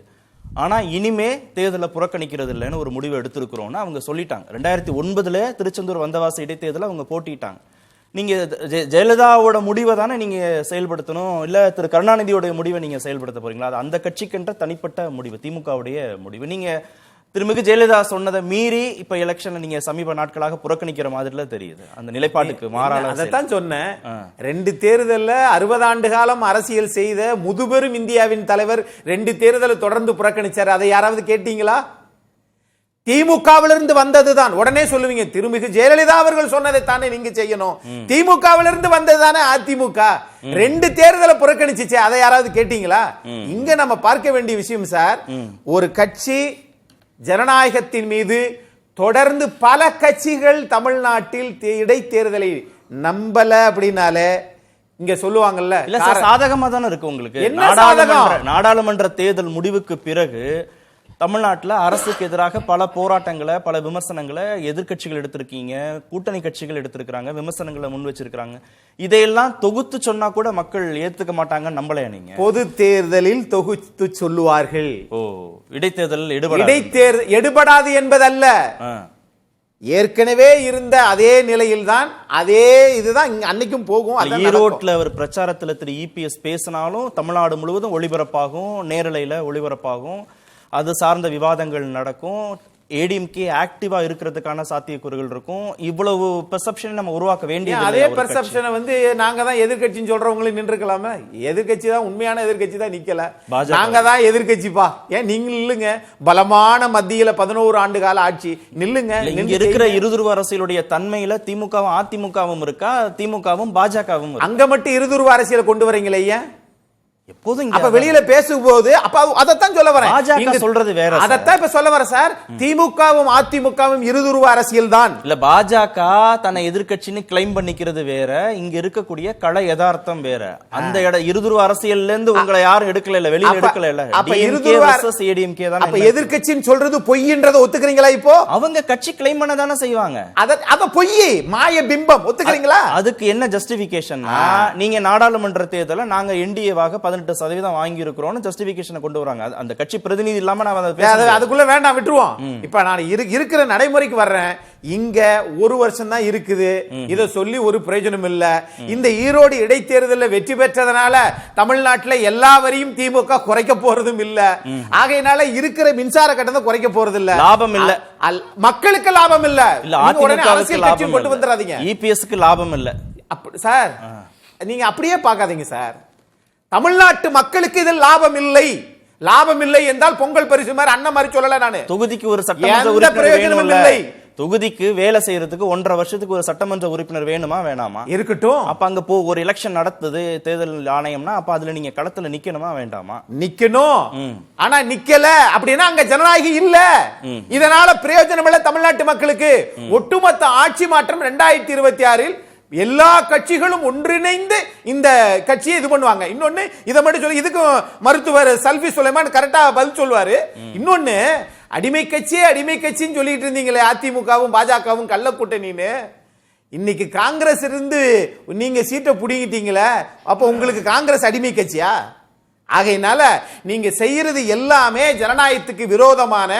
ஆனா இனிமே தேர்தலை புறக்கணிக்கிறது இல்லைன்னு ஒரு முடிவு எடுத்திருக்கிறோம்னு அவங்க சொல்லிட்டாங்க. 2009 திருச்செந்தூர் வந்தவாச இடைத்தேர்தல அவங்க போட்டிட்டாங்க. நீங்க ஜெயலலிதாவோட முடிவை தானே நீங்க செயல்படுத்தணும், இல்ல திரு கருணாநிதியோட முடிவை நீங்க செயல்படுத்த போறீங்களா? அது அந்த கட்சிக்கின்ற தனிப்பட்ட முடிவு, திமுகவுடைய முடிவு. நீங்க திருமிகு ஜெயலலிதா சொன்னதை மீறி இப்ப எலெக்ஷன்ல நீங்க சமீப நாட்களாக புறக்கணிக்கிற மாதிரில தெரியுது. அந்த நிலைப்பாட்டுக்கு மாறான அதைத்தான் சொன்னேன். 2 தேர்தல்ல 60 ஆண்டு காலம் அரசியல் செய்த முதுபெரும் இந்தியாவின் தலைவர் 2 தேர்தலை தொடர்ந்து புறக்கணிச்சார். அதை யாராவது கேட்டீங்களா? திமுகவிலிருந்து வந்ததுதான். உடனே சொல்லுவீங்க, திருமிகு ஜெயலலிதா அவர்கள் சொன்னதை தானே நீங்க செய்யணும். திமுகவிலிருந்து வந்ததுதானே அதிமுக. 2 தேர்தலை புறக்கணிச்சுச்சு, அதை யாராவது கேட்டீங்களா? இங்க நம்ம பார்க்க வேண்டிய விஷயம் சார், ஒரு கட்சி ஜனநாயகத்தின் மீது தொடர்ந்து பல கட்சிகள் தமிழ்நாட்டில் இடைத்தேர்தலை நம்பல அப்படின்னாலே இங்க சொல்லுவாங்கல்ல, இல்ல சார், சாதகமா தானே இருக்கு உங்களுக்கு. நாடாளுமன்ற தேர்தல் முடிவுக்கு பிறகு தமிழ்நாட்டில் அரசுக்கு எதிராக பல போராட்டங்களை, பல விமர்சனங்களை எதிர்கட்சிகள் எடுத்திருக்கீங்க, கூட்டணி கட்சிகள் எடுத்திருக்கிறாங்க, விமர்சனங்களை முன் வச்சிருக்காங்க. இதையெல்லாம் தொகுத்து சொன்னா கூட மக்கள் ஏத்துக்க மாட்டாங்க. நம்பலையா நீங்க? பொது தேர்தலில் தொகுத்து சொல்லுவார்கள். ஓ, இடைத்தேர்தல் எடுபடாது என்பதல்ல, ஏற்கனவே இருந்த அதே நிலையில் தான் அதே இதுதான் அன்னைக்கும் போகும். ஈரோட்ல ஒரு பிரச்சாரத்துல திரு இபிஎஸ் பேசினாலும் தமிழ்நாடு முழுவதும் ஒளிபரப்பாகும், நேரலையில ஒளிபரப்பாகும், அது சார்ந்த விவாதங்கள் நடக்கும், ஏடிஎம்கே ஆக்டிவா இருக்கிறதுக்கான சாத்தியக்கூறுகள் இருக்கும். இவ்வளவு பெர்செப்ஷன் நம்ம உருவாக்க வேண்டிய அதே பெர்செப்ஷனை வந்து நாங்க தான் எதிர்கட்சின்னு சொல்றவங்களும் நின்றுக்கலாமே. எதிர்கட்சி தான், உண்மையான எதிர்கட்சி தான் நிக்கல, நாங்க தான் எதிர்கட்சிப்பா. ஏன் நீங்க நில்லுங்க, பலமான மத்தியில 11 ஆண்டு கால ஆட்சி நில்லுங்க. இங்க இருக்கிற இருதுருவ அரசியலுடைய தன்மையில திமுகவும் அதிமுகவும் இருக்கா, திமுகவும் பாஜகவும்? அங்க மட்டும் இருதுருவ அரசியலை கொண்டு வரீங்களே ஏன்? எப்போதும் அப்ப வெளியில பேசும்போது அப்ப அதத்தான் சொல்ல வரேன். பாஜக சொல்றது வேற, அதத்தான் இப்ப சொல்ல வரேன் சார். திமுகவும் அதிமுகவும் இருதுருவ அரசியல் தான். இல்ல, பாஜக தன்னை எதிர்க்கட்சின்னு கிளைம் பண்ணிக்கிறது வேற, இங்க இருக்கக்கூடிய கள யதார்த்தம் வேற. அந்த இருதுருவ அரசியல்ல இருந்து உங்களை யாரும் எடுக்கல, இல்ல வெளியில எடுக்கல. இல்ல, அப்ப இருதுருவ ஏடிஎம்கே தான். அப்ப எதிர்க்கட்சின்னு சொல்றது பொய்ன்றதை ஒத்துக்கிறீங்களா? இப்போ அவங்க கட்சி கிளைம் பண்ண தானே செய்வாங்க. அத பொய், மாய பிம்பம், ஒத்துக்கிறீங்களா? அதுக்கு என்ன ஜஸ்டிபிகேஷன்? நீங்க நாடாளுமன்ற தேர்தல நாங்க என்டிஏவாக 18% வாங்கி இருக்கிறோம்னு ஜஸ்டிபிகேஷனை கொண்டு வராங்க. அந்த கட்சி பிரதிநிதி இல்லாம நான் அதை பேச முடியாது. அதுக்குள்ள வேண்டாம், விட்டுருவோம். இப்ப நான் இருக்கிற நடைமுறைக்கு வர்றேன். இங்க ஒரு வருஷம் தான் இருக்குது, இத சொல்லி ஒரு பிரயோஜனம் இல்ல. இந்த ஈரோடு இடைத்தேர்தலில் வெற்றி பெற்றதனால தமிழ்நாட்டில் எல்லா வரியும் திமுக குறைக்க போறதும் இல்ல. ஆகையினால இருக்கிற மின்சார கட்டணத்தை குறைக்க போறது இல்ல, லாபம் இல்ல, மக்களுக்கு லாபம் இல்ல. அரசியல் கட்சி கொண்டு வந்துடாதீங்க, இபிஎஸ்க்கு லாபம் இல்ல. சார் நீங்க அப்படியே பார்க்காதீங்க சார். தமிழ்நாட்டு மக்களுக்கு இதில் லாபம் இல்லை. லாபம் இல்லை என்றால் பொங்கல் பரிசு மாதிரி அண்ணன் மாதிரி சொல்லல. நானு தொகுதிக்கு ஒரு சட்டமன்ற உறுப்பினர் வேணும்ல, தொகுதிக்கு வேலை செய்யறதுக்கு 1.5 வருஷத்துக்கு ஒரு சட்டமன்ற உறுப்பினர் வேணுமா வேணாமா? இருக்கட்டும். அப்ப அங்க ஒரு எலெக்ஷன் நடத்துது தேர்தல் ஆணையம்னா, அப்ப அதுல நீங்க களத்துல நிக்கணுமா வேண்டாமா? நிக்கணும். ஆனா நிக்கல அப்படின்னா அங்க ஜனநாயகம் இல்ல. இதனால பிரயோஜனம் இல்ல தமிழ்நாட்டு மக்களுக்கு. ஒட்டுமொத்த ஆட்சி மாற்றம் 2026 எல்லா கட்சிகளும் ஒன்றிணைந்து இந்த கட்சியை இது பண்ணுவாங்க. இன்னொன்னு இதை மட்டும் சொல்லி, இதுக்கும் மருத்துவர் சல்வி சுலைமான் கரெக்டா பதில் சொல்வாரு. இன்னொன்னு, அடிமை கட்சின்னு சொல்லிட்டு இருந்தீங்களே அதிமுகவும் பாஜகவும் கள்ள கூட்டணின்னு, இன்னைக்கு காங்கிரஸ் இருந்து நீங்க சீட்டை புடிங்கிட்டீங்களே, அப்ப உங்களுக்கு காங்கிரஸ் அடிமை கட்சியா? ஆகையினால நீங்க செய்யறது எல்லாமே ஜனநாயகத்துக்கு விரோதமான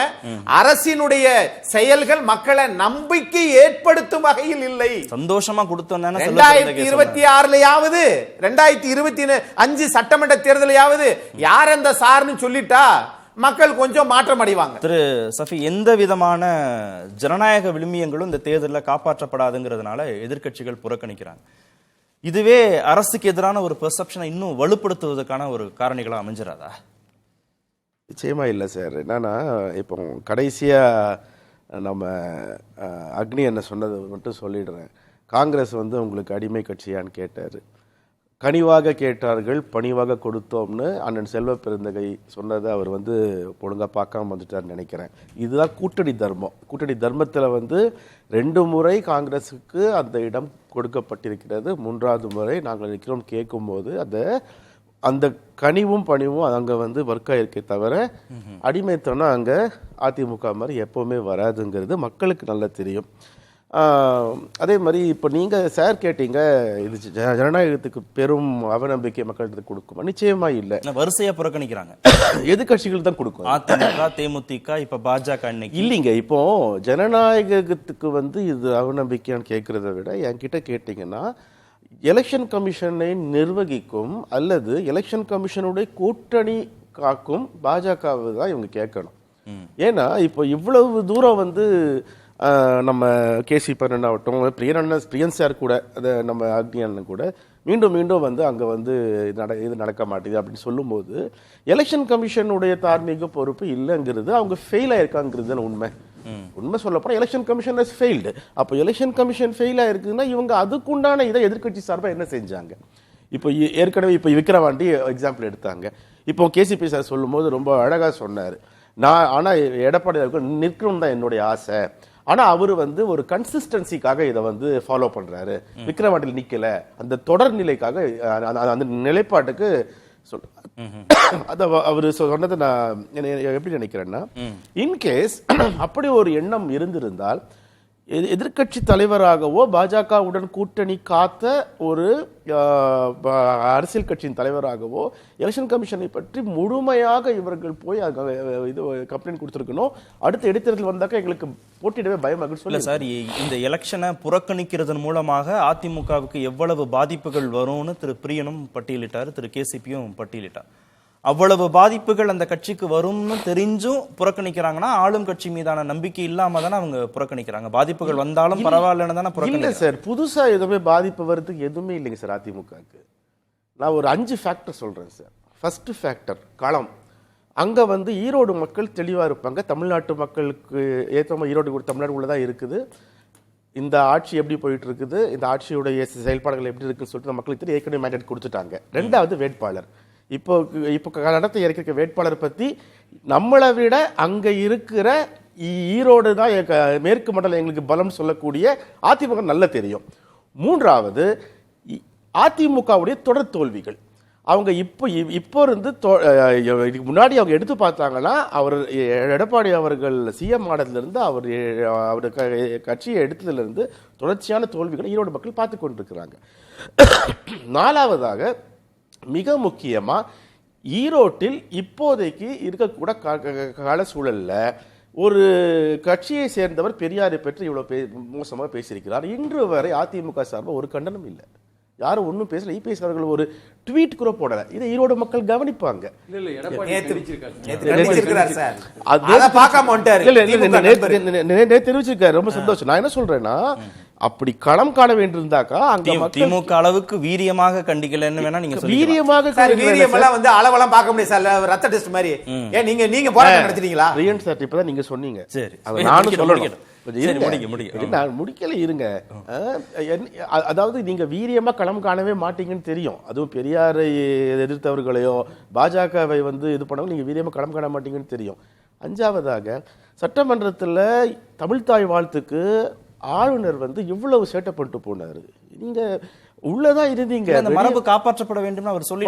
அரசினுடைய செயல்கள். மக்களை நம்பிக்கை ஏற்படுத்தும் வகையில் இல்லை. சந்தோஷமா கொடுத்தோம். 2026 2025 சட்டமன்ற தேர்தலையாவது யார் அந்த சார்னு சொல்லிட்டா மக்கள் கொஞ்சம் மாற்றம் அடைவாங்க. திரு சஃபி, எந்த விதமான ஜனநாயக விழுமியங்களும் இந்த தேர்தலில் காப்பாற்றப்படாதுங்கிறதுனால எதிர்க்கட்சிகள் புறக்கணிக்கிறாங்க. இதுவே அரசுக்கு எதிரான ஒரு பெர்செப்ஷனை இன்னும் வலுப்படுத்துவதற்கான ஒரு காரணிகளா அமைஞ்சிராதா? நிச்சயமா இல்லை சார். என்னன்னா, இப்போ கடைசியா நம்ம அக்னி என்ன சொன்னது மட்டும் சொல்லிடுறேன். காங்கிரஸ் உங்களுக்கு அடிமை கட்சியான்னு கேட்டார். கனிவாக கேட்டார்கள், பணிவாக கொடுத்தோம்னு அண்ணன் செல்வ பெருந்தகை சொன்னதை அவர் ஒழுங்காக பார்க்காம வந்துட்டார்னு நினைக்கிறேன். இதுதான் கூட்டணி தர்மம். கூட்டணி தர்மத்தில் 2 முறை காங்கிரஸுக்கு அந்த இடம் கொடுக்கப்பட்டிருக்கிறது. 3வது முறை நாங்கள் இருக்கிறோம் கேட்கும்போது அந்த கனிவும் பணிவும் அங்கே ஒர்க் ஆகிருக்கே தவிர அடிமைத்தனம் அங்கே அதிமுக மாதிரி எப்போவுமே வராதுங்கிறது மக்களுக்கு நல்லா தெரியும். அதே மாதிரி இப்போ நீங்கள் சார் கேட்டீங்க, இது ஜனநாயகத்துக்கு பெரும் அவநம்பிக்கை மக்களுக்கு கொடுக்குமா? நிச்சயமா இல்லை. வரிசையா புறக்கணிக்கிறாங்க. எதிர்கட்சிகள் தான் கொடுக்கும். அதிமுக, தேமுதிக, இப்ப பாஜக இல்லைங்க. இப்போ ஜனநாயகத்துக்கு இது அவநம்பிக்கையான்னு கேட்கறத விட என்கிட்ட கேட்டீங்கன்னா, எலெக்ஷன் கமிஷனை நிர்வகிக்கும் அல்லது எலெக்ஷன் கமிஷனுடைய கூட்டணி காக்கும் பாஜகவை தான் இவங்க கேட்கணும். ஏன்னா இப்போ இவ்வளவு தூரம் நம்ம கேசி பரன் ஆகட்டும், பிரியன் சார் கூட, அதை நம்ம அக்னி அண்ணன் கூட மீண்டும் அங்கே இது நடக்க மாட்டேது அப்படின்னு சொல்லும்போது, எலெக்ஷன் கமிஷனுடைய தார்மீக பொறுப்பு இல்லைங்கிறது, அவங்க ஃபெயில் ஆயிருக்காங்கிறது தான் உண்மை சொல்லப்போனால் எலெக்ஷன் கமிஷன் இஸ் ஃபெயில்டு. அப்போ எலெக்ஷன் கமிஷன் ஃபெயில் ஆயிருக்குன்னா இவங்க அதுக்குண்டான இதை எதிர்கட்சி சார்பாக என்ன செஞ்சாங்க? இப்போ ஏற்கனவே இப்போ விக்கிரவாண்டி எக்ஸாம்பிள் எடுத்தாங்க. இப்போ கேசிபி சார் சொல்லும் போது ரொம்ப அழகாக சொன்னார். ஆனால் எடப்பாடி நிற்கணும் தான் என்னுடைய ஆசை. ஆனால் அவர் ஒரு கன்சிஸ்டன்சிக்காக இதை ஃபாலோ பண்ணுறாரு. விக்கிரவாண்டியில் நிற்கல, அந்த தொடர் நிலைக்காக அந்த நிலைப்பாட்டுக்கு அதை அவர் சொன்னதை நான் எப்படி நினைக்கிறேன்னா, இன்கேஸ் அப்படி ஒரு எண்ணம் இருந்திருந்தால் எதிர்கட்சி தலைவராகவோ பாஜகவுடன் கூட்டணி காத்த ஒரு அரசியல் கட்சியின் தலைவராகவோ எலெக்ஷன் கமிஷனை பற்றி முழுமையாக இவர்கள் போய் இது கம்ப்ளைண்ட் கொடுத்துருக்கணும். அடுத்த இடைத்தேர்தல் வந்தாக்க எங்களுக்கு போட்டியிடவே பயமாக சொல்ல சார். இந்த எலெக்ஷனை புறக்கணிக்கிறதன் மூலமாக அதிமுகவுக்கு எவ்வளவு பாதிப்புகள் வரும்னு திரு பிரியனும் பட்டியலிட்டார், திரு கேசிபியும் பட்டியலிட்டார். அவ்வளவு பாதிப்புகள் அந்த கட்சிக்கு வரும்னு தெரிஞ்சும் புறக்கணிக்கிறாங்கன்னா ஆளும் கட்சி மீதான நம்பிக்கை இல்லாம தானே அவங்க புறக்கணிக்கிறாங்க. பாதிப்புகள் வந்தாலும் பரவாயில்லன்னு தானே புறக்கணிக்கிறாங்க. சார், புதுசா எதுவுமே பாதிப்பு வரதுக்கு எதுவுமே இல்லைங்க சார் அதிமுகவுக்கு. நான் ஒரு 5 ஃபேக்டர் சொல்றேன் சார். ஃபர்ஸ்ட் ஃபேக்டர் களம். அங்க ஈரோடு மக்கள் தெளிவா இருப்பாங்க. தமிழ்நாட்டு மக்களுக்கு ஏற்ற ஈரோடு தமிழ்நாடு தான் இருக்குது. இந்த ஆட்சி எப்படி போயிட்டு இருக்குது, இந்த ஆட்சியுடைய செயல்பாடுகள் எப்படி இருக்குன்னு சொல்லிட்டு மக்களுக்கு ஏற்கனவே மேண்டேட் கொடுத்துட்டாங்க. 2வது வேட்பாளர். இப்போ நடத்த இருக்கிற வேட்பாளர் பத்தி நம்மளை விட அங்க இருக்கிற ஈரோடு தான் மேற்கு மண்டலம் எங்களுக்கு பலம் சொல்லக்கூடிய அதிமுக நல்ல தெரியும். 3வது அதிமுகவுடைய தொடர் தோல்விகள். அவங்க இப்போ இருந்து இதுக்கு முன்னாடி அவங்க எடுத்து பார்த்தாங்கன்னா, அவர் எடப்பாடி அவர்கள் சிஎம் ஆனதுலேருந்து அவர் கட்சியை எடுத்ததுலேருந்து தொடர்ச்சியான தோல்விகளை ஈரோடு மக்கள் பார்த்து கொண்டிருக்கிறாங்க. 4வதாக மிக முக்கியமா ஈரோட்டில் இப்போதைக்கு இருக்கக்கூட கால சூழல்ல ஒரு கட்சியை சேர்ந்தவர் பெரியாரை பற்றி இவ்வளவு மோசமாக பேசியிருக்கிறார். இன்று வரை அதிமுக சார்பாக ஒரு கண்டனம் இல்லை, யாரும் ஒன்றும் பேசல. இபிஎஸ் அவர்கள் ஒரு ட்வீட் கூட போடல. இதை ஈரோடு மக்கள் கவனிப்பாங்க. தெரிவிச்சிருக்காரு, ரொம்ப சந்தோஷம். நான் என்ன சொல்றேன்னா, அப்படி களம் காண வேண்டியிருந்தாக்கா அங்க திமுக அளவுக்கு வீரியமாக கண்டிக்கலன்னு வேணா நீங்க வீரியமாக வந்து அளவெல்லாம் பார்க்க முடியாது சார். ரத்த டெஸ்ட் மாதிரி ஏன் நீங்க போராட்டம் நடத்திட்டீங்களா? ரியன் சார் இப்பதான் நீங்க சொன்னீங்க. சரி, நானும் சொல்லணும். நான் முடிக்கல இருங்க. அதாவது நீங்க வீரியமா களம் காணவே மாட்டீங்கன்னு தெரியும். அதுவும் பெரியாரை எதிர்த்தவர்களையோ பாஜகவை வந்து இது பண்ணவங்க நீங்க வீரியமா களம் காண மாட்டீங்கன்னு தெரியும். அஞ்சாவதாக, சட்டமன்றத்தில் தமிழ்தாய் வாழ்த்துக்கு ஆளுநர் வந்து இவ்வளவு சேட்டை பண்ணிட்டு போனாரு. நீங்க உள்ளதான் இருந்தீங்க. அந்த மரபு காப்பாற்றப்பட வேண்டும் அவர் சொல்லி.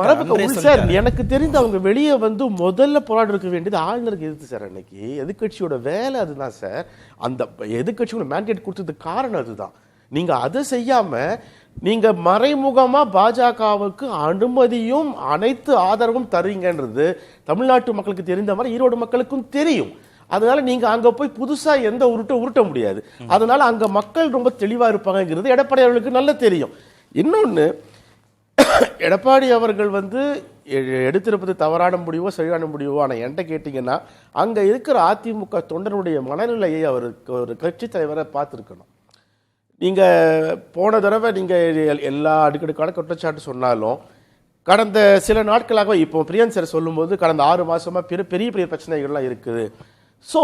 எனக்கு தெரிந்து அவங்க வெளியே வந்து முதல்ல போராட இருக்க வேண்டியது ஆளுநருக்கு எதிர்த்து சார். அன்னைக்கு எதிர்கட்சியோட வேலை அதுதான் சார். அந்த எதிர்கட்சியோட மேண்டேட் கொடுத்ததுக்கு காரணம் அதுதான். நீங்க அதை செய்யாம நீங்க மறைமுகமா பாஜகவுக்கு அனுமதியும் அனைத்து ஆதரவும் தருவீங்கன்றது தமிழ்நாட்டு மக்களுக்கு தெரிந்த மாதிரி ஈரோடு மக்களுக்கும் தெரியும். அதனால நீங்க அங்க போய் புதுசா எந்த உருட்ட முடியாது. அதனால அங்க மக்கள் ரொம்ப தெளிவா இருப்பாங்கிறது எடப்பாடி அவர்களுக்கு நல்லா தெரியும். இன்னொன்னு, எடப்பாடி அவர்கள் வந்து எடுத்திருப்பது தவறான முடிவோ சரியான முடிவோ, ஆனால் என்கிட்ட கேட்டீங்கன்னா அங்க இருக்கிற அதிமுக தொண்டனுடைய மனநிலையை அவருக்கு ஒரு கட்சி தலைவரை பார்த்துருக்கணும். நீங்க போன தடவை நீங்க எல்லா அடுக்கடுக்கான குற்றச்சாட்டு சொன்னாலும் கடந்த சில நாட்களாக, இப்போ பிரியன் சார் சொல்லும்போது கடந்த 6 மாசமா பெரிய பெரிய பிரச்சனைகள்லாம் இருக்குது. ஸோ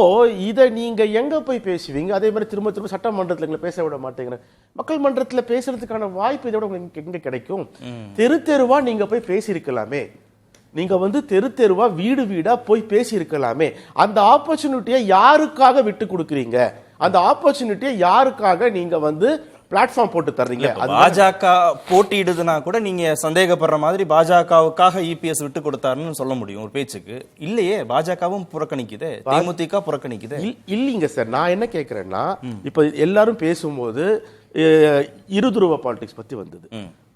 இதை நீங்க எங்க போய் பேசுவீங்க? அதே மாதிரி திரும்ப சட்டமன்றத்தில் எங்களை பேச விட மாட்டேங்கிற. மக்கள் மன்றத்தில் பேசுறதுக்கான வாய்ப்பு இதை விட உங்களுக்கு எங்க கிடைக்கும்? தெருவா நீங்க போய் பேசியிருக்கலாமே. நீங்க வந்து தெருவா வீடா போய் பேசியிருக்கலாமே. அந்த ஆப்பர்ச்சுனிட்டியை யாருக்காக விட்டு கொடுக்குறீங்க? அந்த ஆப்பர்ச்சுனிட்டியை யாருக்காக நீங்க வந்து பிளாட்ஃபார்ம் போட்டு தர்றீங்க? பாஜக போட்டியிடுதுன்னா கூட நீங்க சந்தேகப்படுற மாதிரி பாஜகவுக்காக இபிஎஸ் விட்டு கொடுத்தாருன்னு சொல்ல முடியும் ஒரு பேச்சுக்கு. இல்லையே, பாஜகவும் புறக்கணிக்குது, தேமுதிக புறக்கணிக்குது. இல்லைங்க சார், நான் என்ன கேட்கிறேன்னா, இப்ப எல்லாரும் பேசும்போது இருதுருவ பாலிடிக்ஸ் பத்தி வந்தது.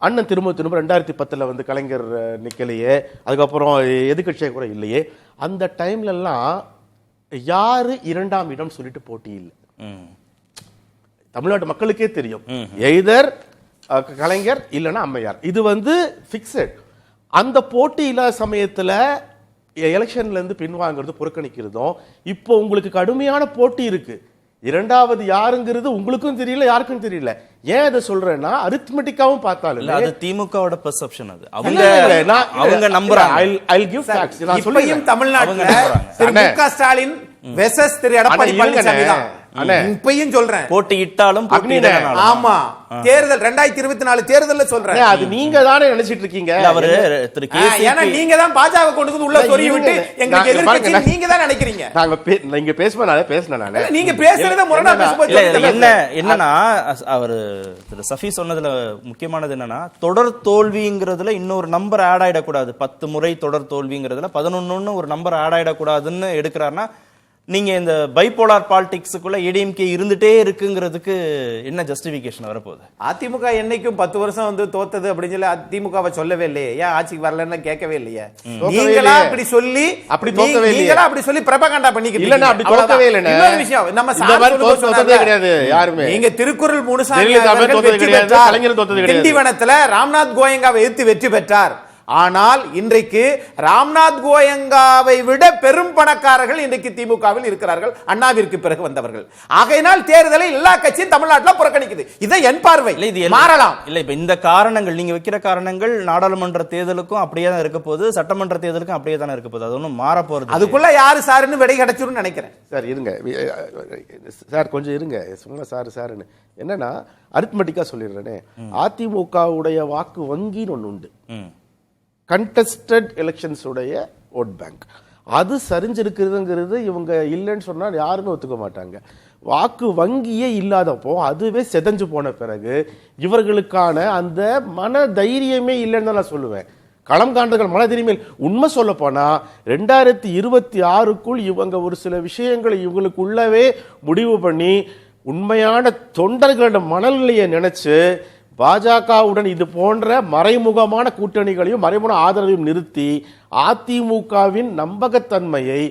அண்ணன் திரும்ப 2010 வந்து கலைஞர் நிக்கலையே, அதுக்கப்புறம் எதிர்கட்சியாக கூட இல்லையே. அந்த டைம்ல எல்லாம் யாரு 2ஆம் இடம் சொல்லிட்டு போட்டி இல்லை. தமிழ்நாட்டு மக்களுக்கே தெரியும், எய்தர் கலைஞர் இல்லைன்னா அம்மையார். இது வந்து பிக்சட். அந்த போட்டி இல்லாத சமயத்துல எலெக்ஷன்ல இருந்து பின்வாங்கிறது புறக்கணிக்கிறதும், இப்போ உங்களுக்கு கடுமையான போட்டி இருக்கு. 2வது யாருங்கிறது உங்களுக்கும் தெரியல, யாருக்கும் தெரியல. ஏன் அதை சொல்றேன்னா, அரித்மெட்டிக்காவும் பார்த்தாலும் அது திமுகவோட பெர்செப்ஷன். அது அவங்க நம்புறாங்க. I'll give facts. நான் சொல்றேன், தமிழ்நாட்டுல திரு மு.க. ஸ்டாலின் வெர்சஸ் திரு எடப்பாடி பழனிசாமி தான். இப்பயும் சொல்றேன், போட்டியிட்டாலும் ஆமா, தேர்தல் 2024 தேர்தல்ல சொல்றேன். அது நீங்க தானே நினைச்சிட்டு இருக்கீங்க. அவரு ஏன்னா நீங்க தான் பாஜக கொண்டு வந்து உள்ள சொறி விட்டு எங்களுக்கு எதிர்க்கட்சி நீங்க தான் நினைக்கிறீங்க. நீங்க பேசினால நீங்க பேசுறத முரணா பேசும்போது என்னன்னா, அவரு திரு சஃபி சொன்னதுல முக்கியமானது என்னன்னா, தொடர் தோல்விங்கிறதுல இன்னொரு நம்பர் ஆட் ஆயிடக்கூடாது. 10 முறை தொடர் தோல்விங்கிறதுல 11 ஒரு நம்பர் ஆட் ஆயிடக்கூடாதுன்னு எடுக்கிறாருன்னா, நீங்க இந்த பைபோலார் பாலிடிக்ஸுக்குள்ள ஏடிஎம்கே இருந்துட்டே இருக்குங்கிறதுக்கு என்ன ஜஸ்டிபிகேஷன் வரப்போகுது? அதிமுக என்னைக்கும் 10 வருஷம் வந்து தோத்தது அப்படின்னு சொல்லி அதிமுகவை சொல்லவே இல்லையே. ஏன் ஆட்சிக்கு வரலன்னு கேட்கவே இல்லையே. நீங்களா அப்படி சொல்லி அப்படி சொல்லி பிரபகண்டா பண்ணிக்கிட்டு இல்லன்னா அப்படி தோத்தவே இல்லைன்னு இன்னொரு விஷயம் நம்ம தோத்ததே கிடையாது யாருமே. நீங்க திருக்குறள் முனுசாமி திண்டிவனத்துல ராம்நாத் கோயங்காவை எதிர்த்து வெற்றி பெற்றார். ஆனால் இன்றைக்கு ராம்நாத் கோயங்காவை விட பெரும் பணக்காரர்கள் இன்றைக்கு திமுகவில் இருக்கிறார்கள், அண்ணாவிற்கு பிறகு வந்தவர்கள். ஆகையினால் தேர்தலை எல்லா கட்சியும் தமிழ்நாட்டில் புறக்கணிக்குது. இதை என் பார்வை. மாறலாம் இல்ல, இப்ப இந்த காரணங்கள் நீங்க வைக்கிற காரணங்கள் நாடாளுமன்ற தேர்தலுக்கும் அப்படியே தான் இருக்க போகுது, சட்டமன்ற தேர்தலுக்கும் அப்படியே தானே இருக்க போகுது. அது ஒன்றும் மாற போறது. அதுக்குள்ள யாரு சாருன்னு விடை கிடைச்சிரும் நினைக்கிறேன். சார் இருங்க சார், கொஞ்சம் இருங்க. சும்மா சாருன்னு என்னன்னா, அரித்மெட்டிக்கா சொல்லிடுறேனே, அதிமுகவுடைய வாக்கு வங்கின்னு ஒன்று உண்டு, கண்டெஸ்டட் எலெக்ஷன்ஸ் உடைய ஓட் பேங்க். அது சரிஞ்சிருக்கிறதுங்கிறது இவங்க இல்லைன்னு சொன்னால் யாருமே ஒத்துக்க மாட்டாங்க. வாக்கு வங்கியே இல்லாதப்போ, அதுவே செதஞ்சு போன பிறகு இவர்களுக்கான அந்த மன தைரியமே இல்லைன்னு தான் நான் சொல்லுவேன். களம் காண்றதுகள் மன தைரியமே. உண்மை சொல்ல போனா 2026க்குள் இவங்க ஒரு சில விஷயங்களை இவங்களுக்குள்ளவே முடிவு பண்ணி உண்மையான தொண்டர்களோட மனநிலையை நினைச்சு பாஜகவுடன் இது போன்ற மறைமுகமான கூட்டணிகளையும் மறைமுக ஆதரவையும் நிறுத்தி அதிமுகவின் நம்பகத்தன்மையை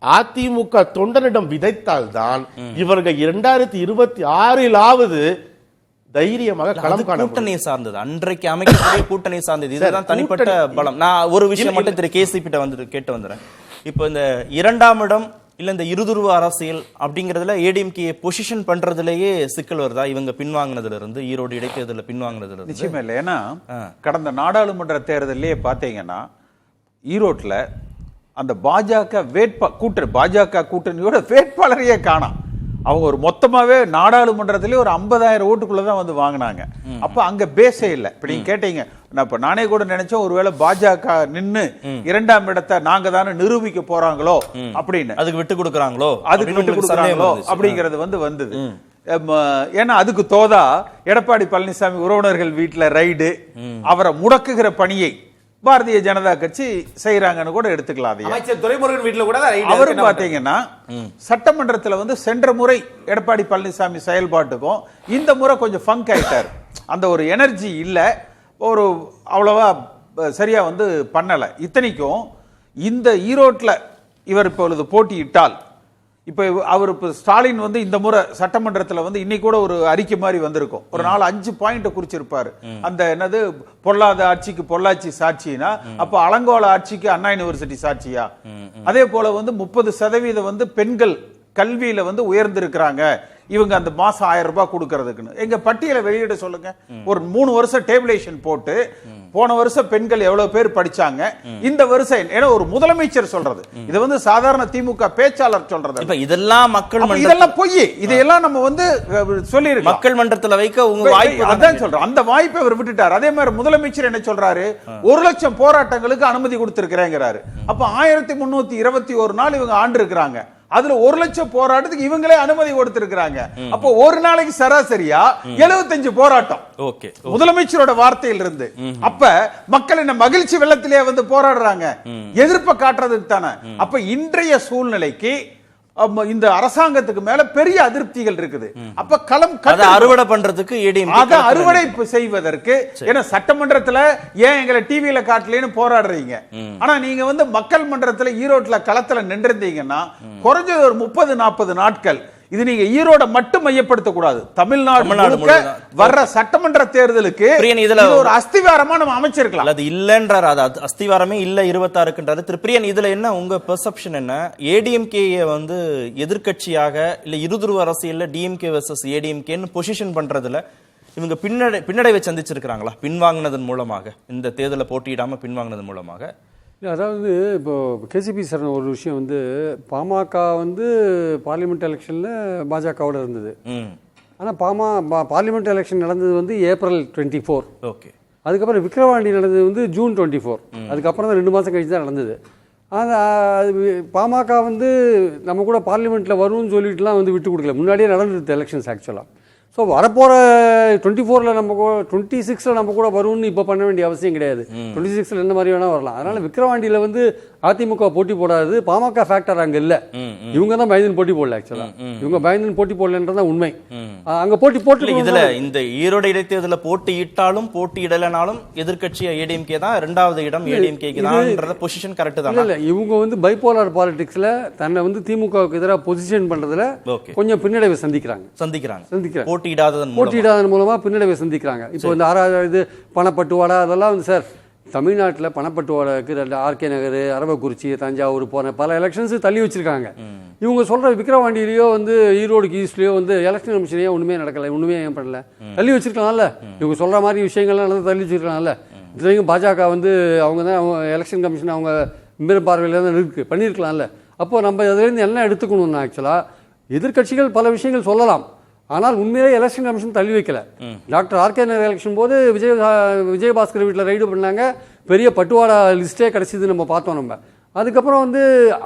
அதிமுக தொண்டனிடம் விதைத்தால்தான் இவர்கள் 2026 தைரியமாக களம் காண கூட்டணி சார்ந்தது, அன்றைக்கு அமைக்கக்கூடிய கூட்டணி சார்ந்தது. இதுதான் தனிப்பட்ட பலம். நான் ஒரு விஷயம் மட்டும் திரு கேசிபிட்ட வந்து கேட்டு வந்துறேன். இப்போ இந்த 2ஆம் இடம் இல்ல இந்த இருதுருவ அரசியல் அப்படிங்கறதுல ஏடிஎம்கே பொசிஷன் பண்றதுலயே சிக்கல் வருதா? இவங்க பின்வாங்கினதுல இருந்து, ஈரோடு இடைத்தேர்தல பின்வாங்கினதுல இருந்து. நிச்சயமா இல்லை. ஏன்னா கடந்த நாடாளுமன்ற தேர்தலே பாத்தீங்கன்னா ஈரோட்ல அந்த பாஜக கூட்டணியோட வேட்பாளரையே காணோம். அவங்க ஒரு மொத்தமாவே நாடாளுமன்றத்திலே ஒரு 50,000 ஓட்டுக்குள்ளதான் வந்து வாங்கினாங்க. அப்ப அங்க பேசே இல்லை. இப்ப நீங்க கேட்டீங்க, இப்ப நானே கூட நினைச்சேன் ஒருவேளை பாஜக நின்னு 2ஆம் இடத்தை நாங்க தானே நிரூபிக்க போறாங்களோ அப்படின்னு, அதுக்கு விட்டு கொடுக்கறாங்களோ அப்படிங்கிறது வந்தது. ஏன்னா அதுக்கு தோதா எடப்பாடி பழனிசாமி உறவினர்கள் வீட்டுல ரைடு, அவரை முடக்குகிற பணியை பாரதிய ஜனதா கட்சி செய்யறாங்கன்னு கூட எடுத்துக்கலாம். அமைச்சர் துரைமுருகன் வீட்டுல கூட அவரும் பாத்தீங்கன்னா சட்டமன்றத்துல சென்ற முறை எடப்பாடி பழனிசாமி செயல்பாட்டுக்கும் இந்த முறை கொஞ்சம் ஃபங்க் ஆயிட்டாரு. அந்த ஒரு எனர்ஜி இல்ல, ஒரு அவ்வளவா சரியா பண்ணல. இத்தனைக்கும் இந்த ஈரோட்ல இவர் இப்பொழுது போட்டியிட்டால், இப்ப அவர் ஸ்டாலின் இந்த முறை சட்டமன்றத்தில் இன்னைக்கு கூட ஒரு அறிக்கை மாதிரி வந்திருக்கும். ஒரு 4-5 பாயிண்ட் குறிச்சிருப்பாரு. அந்த என்னது, பொல்லாத ஆட்சிக்கு பொள்ளாச்சி சாட்சினா அப்ப அலங்கோல ஆட்சிக்கு அண்ணா யூனிவர்சிட்டி சாட்சியா? அதே போல 30% பெண்கள் கல்வியில உயர்ந்திருக்கிறாங்க, இவங்க அந்த மாசம் 1000 ரூபாய் கொடுக்கறதுக்குன்னு எங்க பட்டியலை வெளியிட சொல்லுங்க. ஒரு 3 வருஷம் டேபிளேஷன் போட்டு போன வருஷம் பெண்கள் எவ்வளவு பேர் படிச்சாங்க, இந்த வருஷம் ஏன்னா ஒரு முதலமைச்சர் சொல்றது, இது சாதாரண திமுக பேச்சாளர் சொல்றது. இப்ப இதெல்லாம் மக்கள் இதெல்லாம் பொய். இதையெல்லாம் நம்ம சொல்லிருக்கோம். மக்கள் மன்றத்துல வைக்க உங்க வாய்ப்பு அதான் சொல்றோம். அந்த வாய்ப்பை அவர் விட்டுட்டார். அதே மாதிரி முதலமைச்சர் என்ன சொல்றாரு, 1 லட்சம் போராட்டங்களுக்கு அனுமதி கொடுத்திருக்கிறேங்கிறாரு. அப்ப 1321 நாள் இவங்க ஆண்டு இருக்கிறாங்க. அதுல 1 லட்சம் போராட்டத்துக்கு இவங்களே அனுமதி கொடுத்திருக்கிறாங்க. அப்போ ஒரு நாளைக்கு சராசரியா 75 போராட்டம் முதலமைச்சரோட வார்த்தையில் இருந்து. அப்ப மக்கள் என்ன மகிழ்ச்சி வெள்ளத்திலே போராடுறாங்க, எதிர்ப்பை காட்டுறதுக்கு தானே. அப்ப இன்றைய சூழ்நிலைக்கு இந்த அரசாங்கத்துக்கு மேல பெரிய அதிருப்திகள் இருக்குது. அப்ப களம் அறுவடை பண்றதுக்கு அறுவடை செய்வதற்கு ஏன்னா சட்டமன்றத்துல ஏன் எங்களை டிவியில காட்டலன்னு போராடுறீங்க. ஆனா நீங்க மக்கள் மன்றத்துல ஈரோட்ல களத்துல நின்றிருந்தீங்கன்னா குறைஞ்சது ஒரு 30-40 நாட்கள் இது நீங்க ஈரோட மட்டும் மையப்படுத்த கூடாது, தமிழ்நாடு முழுக்க வர்ற சட்டமன்ற தேர்தலுக்கு ஒரு அஸ்திவாரமா நம்ம அமைச்சிருக்கலாம். அது இல்லன்றார், அது அஸ்திவாரமே இல்ல 26க்குன்றாரு. திரு பிரியன், இதுல என்ன உங்க பெர்செப்ஷன் என்ன? ஏடிஎம்கே எதிர்க்கட்சியாக இல்ல இருதுருவ அரசியல்ல டிஎம்கே வெர்சஸ் ஏடிஎம்கேன்னு பொசிஷன் பண்றதுல இவங்க பின்னடைவை சந்திச்சிருக்கிறாங்களா பின்வாங்கினதன் மூலமாக? இந்த தேர்தலை போட்டியிடாம பின்வாங்கினதன் மூலமாக? அதாவது இப்போ கேசிபி சார் ஒரு விஷயம் பாமக பார்லிமெண்ட் எலெக்ஷனில் பாஜகவோட இருந்தது. ஆனால் பார்லிமெண்ட் எலெக்ஷன் நடந்தது ஏப்ரல் 24. ஓகே. அதுக்கப்புறம் விக்கிரவாண்டி நடந்தது ஜூன் 24. அதுக்கப்புறம் தான் 2 மாதம் கழிச்சு தான் நடந்தது. பாமக நம்ம கூட பார்லிமெண்ட்டில் வரும்னு சொல்லிட்டுலாம் விட்டு கொடுக்கல, முன்னாடியே நடந்துருது எலெக்ஷன்ஸ் ஆக்சுவலாக. ஸோ வரப்போகிற 24ல் நம்ம 26ல் நம்ம கூட வரும்னு இப்போ பண்ண வேண்டிய அவசியம் கிடையாது. 26ல் என்ன மாதிரி வேணால் வரலாம். அதனால் விக்கிரவாண்டியில் அதிமுக போட்டி போடாது, பாமக ஃபேக்டர் அங்கே இல்லை. இவங்க தான் பயந்து போட்டி போடல. ஆக்சுவலாக இவங்க பயந்து போட்டி போடலன்றதான் உண்மை. அங்கே போட்டி போட்டு இதில் இந்த ஈரோடு இடைத்தேர்தலில் போட்டியிட்டாலும் போட்டியிடலனாலும் எதிர்க்கட்சி ஏடிஎம்கே தான், 2வது இடம் ஏடிஎம்கேக்கு தான். பொசிஷன் கரெக்ட் தான். இல்லை, இவங்க பைபோலார் பாலிடிக்ஸில் தன்னை திமுகவுக்கு எதிராக பொசிஷன் பண்ணுறதுல கொஞ்சம் பின்னடைவை சந்திக்கிறாங்க. போட்டியிடாததன் மூலமா பின்னடைவை சந்திக்கிறாங்க. இப்போ இந்த பணப்பட்டுவாடா அதெல்லாம் சார் தமிழ்நாட்டில் பணப்பட்டுவாடாக்கு ஆர்கே நகர், அரவக்குறிச்சி, தஞ்சாவூர் போன பல எலெக்ஷன்ஸ் தள்ளி வச்சிருக்காங்க. இவங்க சொல்ற விக்கிரவாண்டியிலயோ ஈரோடு ஈஸ்ட்லயோ எலெக்ஷன் கமிஷனையோ ஒண்ணுமே நடக்கல, ஒண்ணுமே ஏன் பண்ணல, தள்ளி வச்சிருக்கலாம்ல. இவங்க சொல்ற மாதிரி விஷயங்கள்லாம் தள்ளி வச்சிருக்கலாம்ல. இத்தனைக்கும் பாஜக அவங்க தான் எலெக்ஷன் கமிஷன் அவங்க பார்வையில் தான் இருக்கு, பண்ணியிருக்கலாம்ல. அப்போ நம்ம அதுலேருந்து என்ன எடுத்துக்கணும்னா, ஆக்சுவலா எதிர்கட்சிகள் பல விஷயங்கள் சொல்லலாம், ஆனால் உண்மையிலே எலெக்ஷன் கமிஷன் தள்ளி வைக்கல. டாக்டர் ஆர்கே நகர் எலெக்ஷன் போது விஜயபாஸ்கர் வீட்டில் ரைடு பண்ணாங்க, பெரிய பட்டுவாடா லிஸ்டே கிடைச்சிது நம்ம பார்த்தோம். நம்ம அதுக்கப்புறம்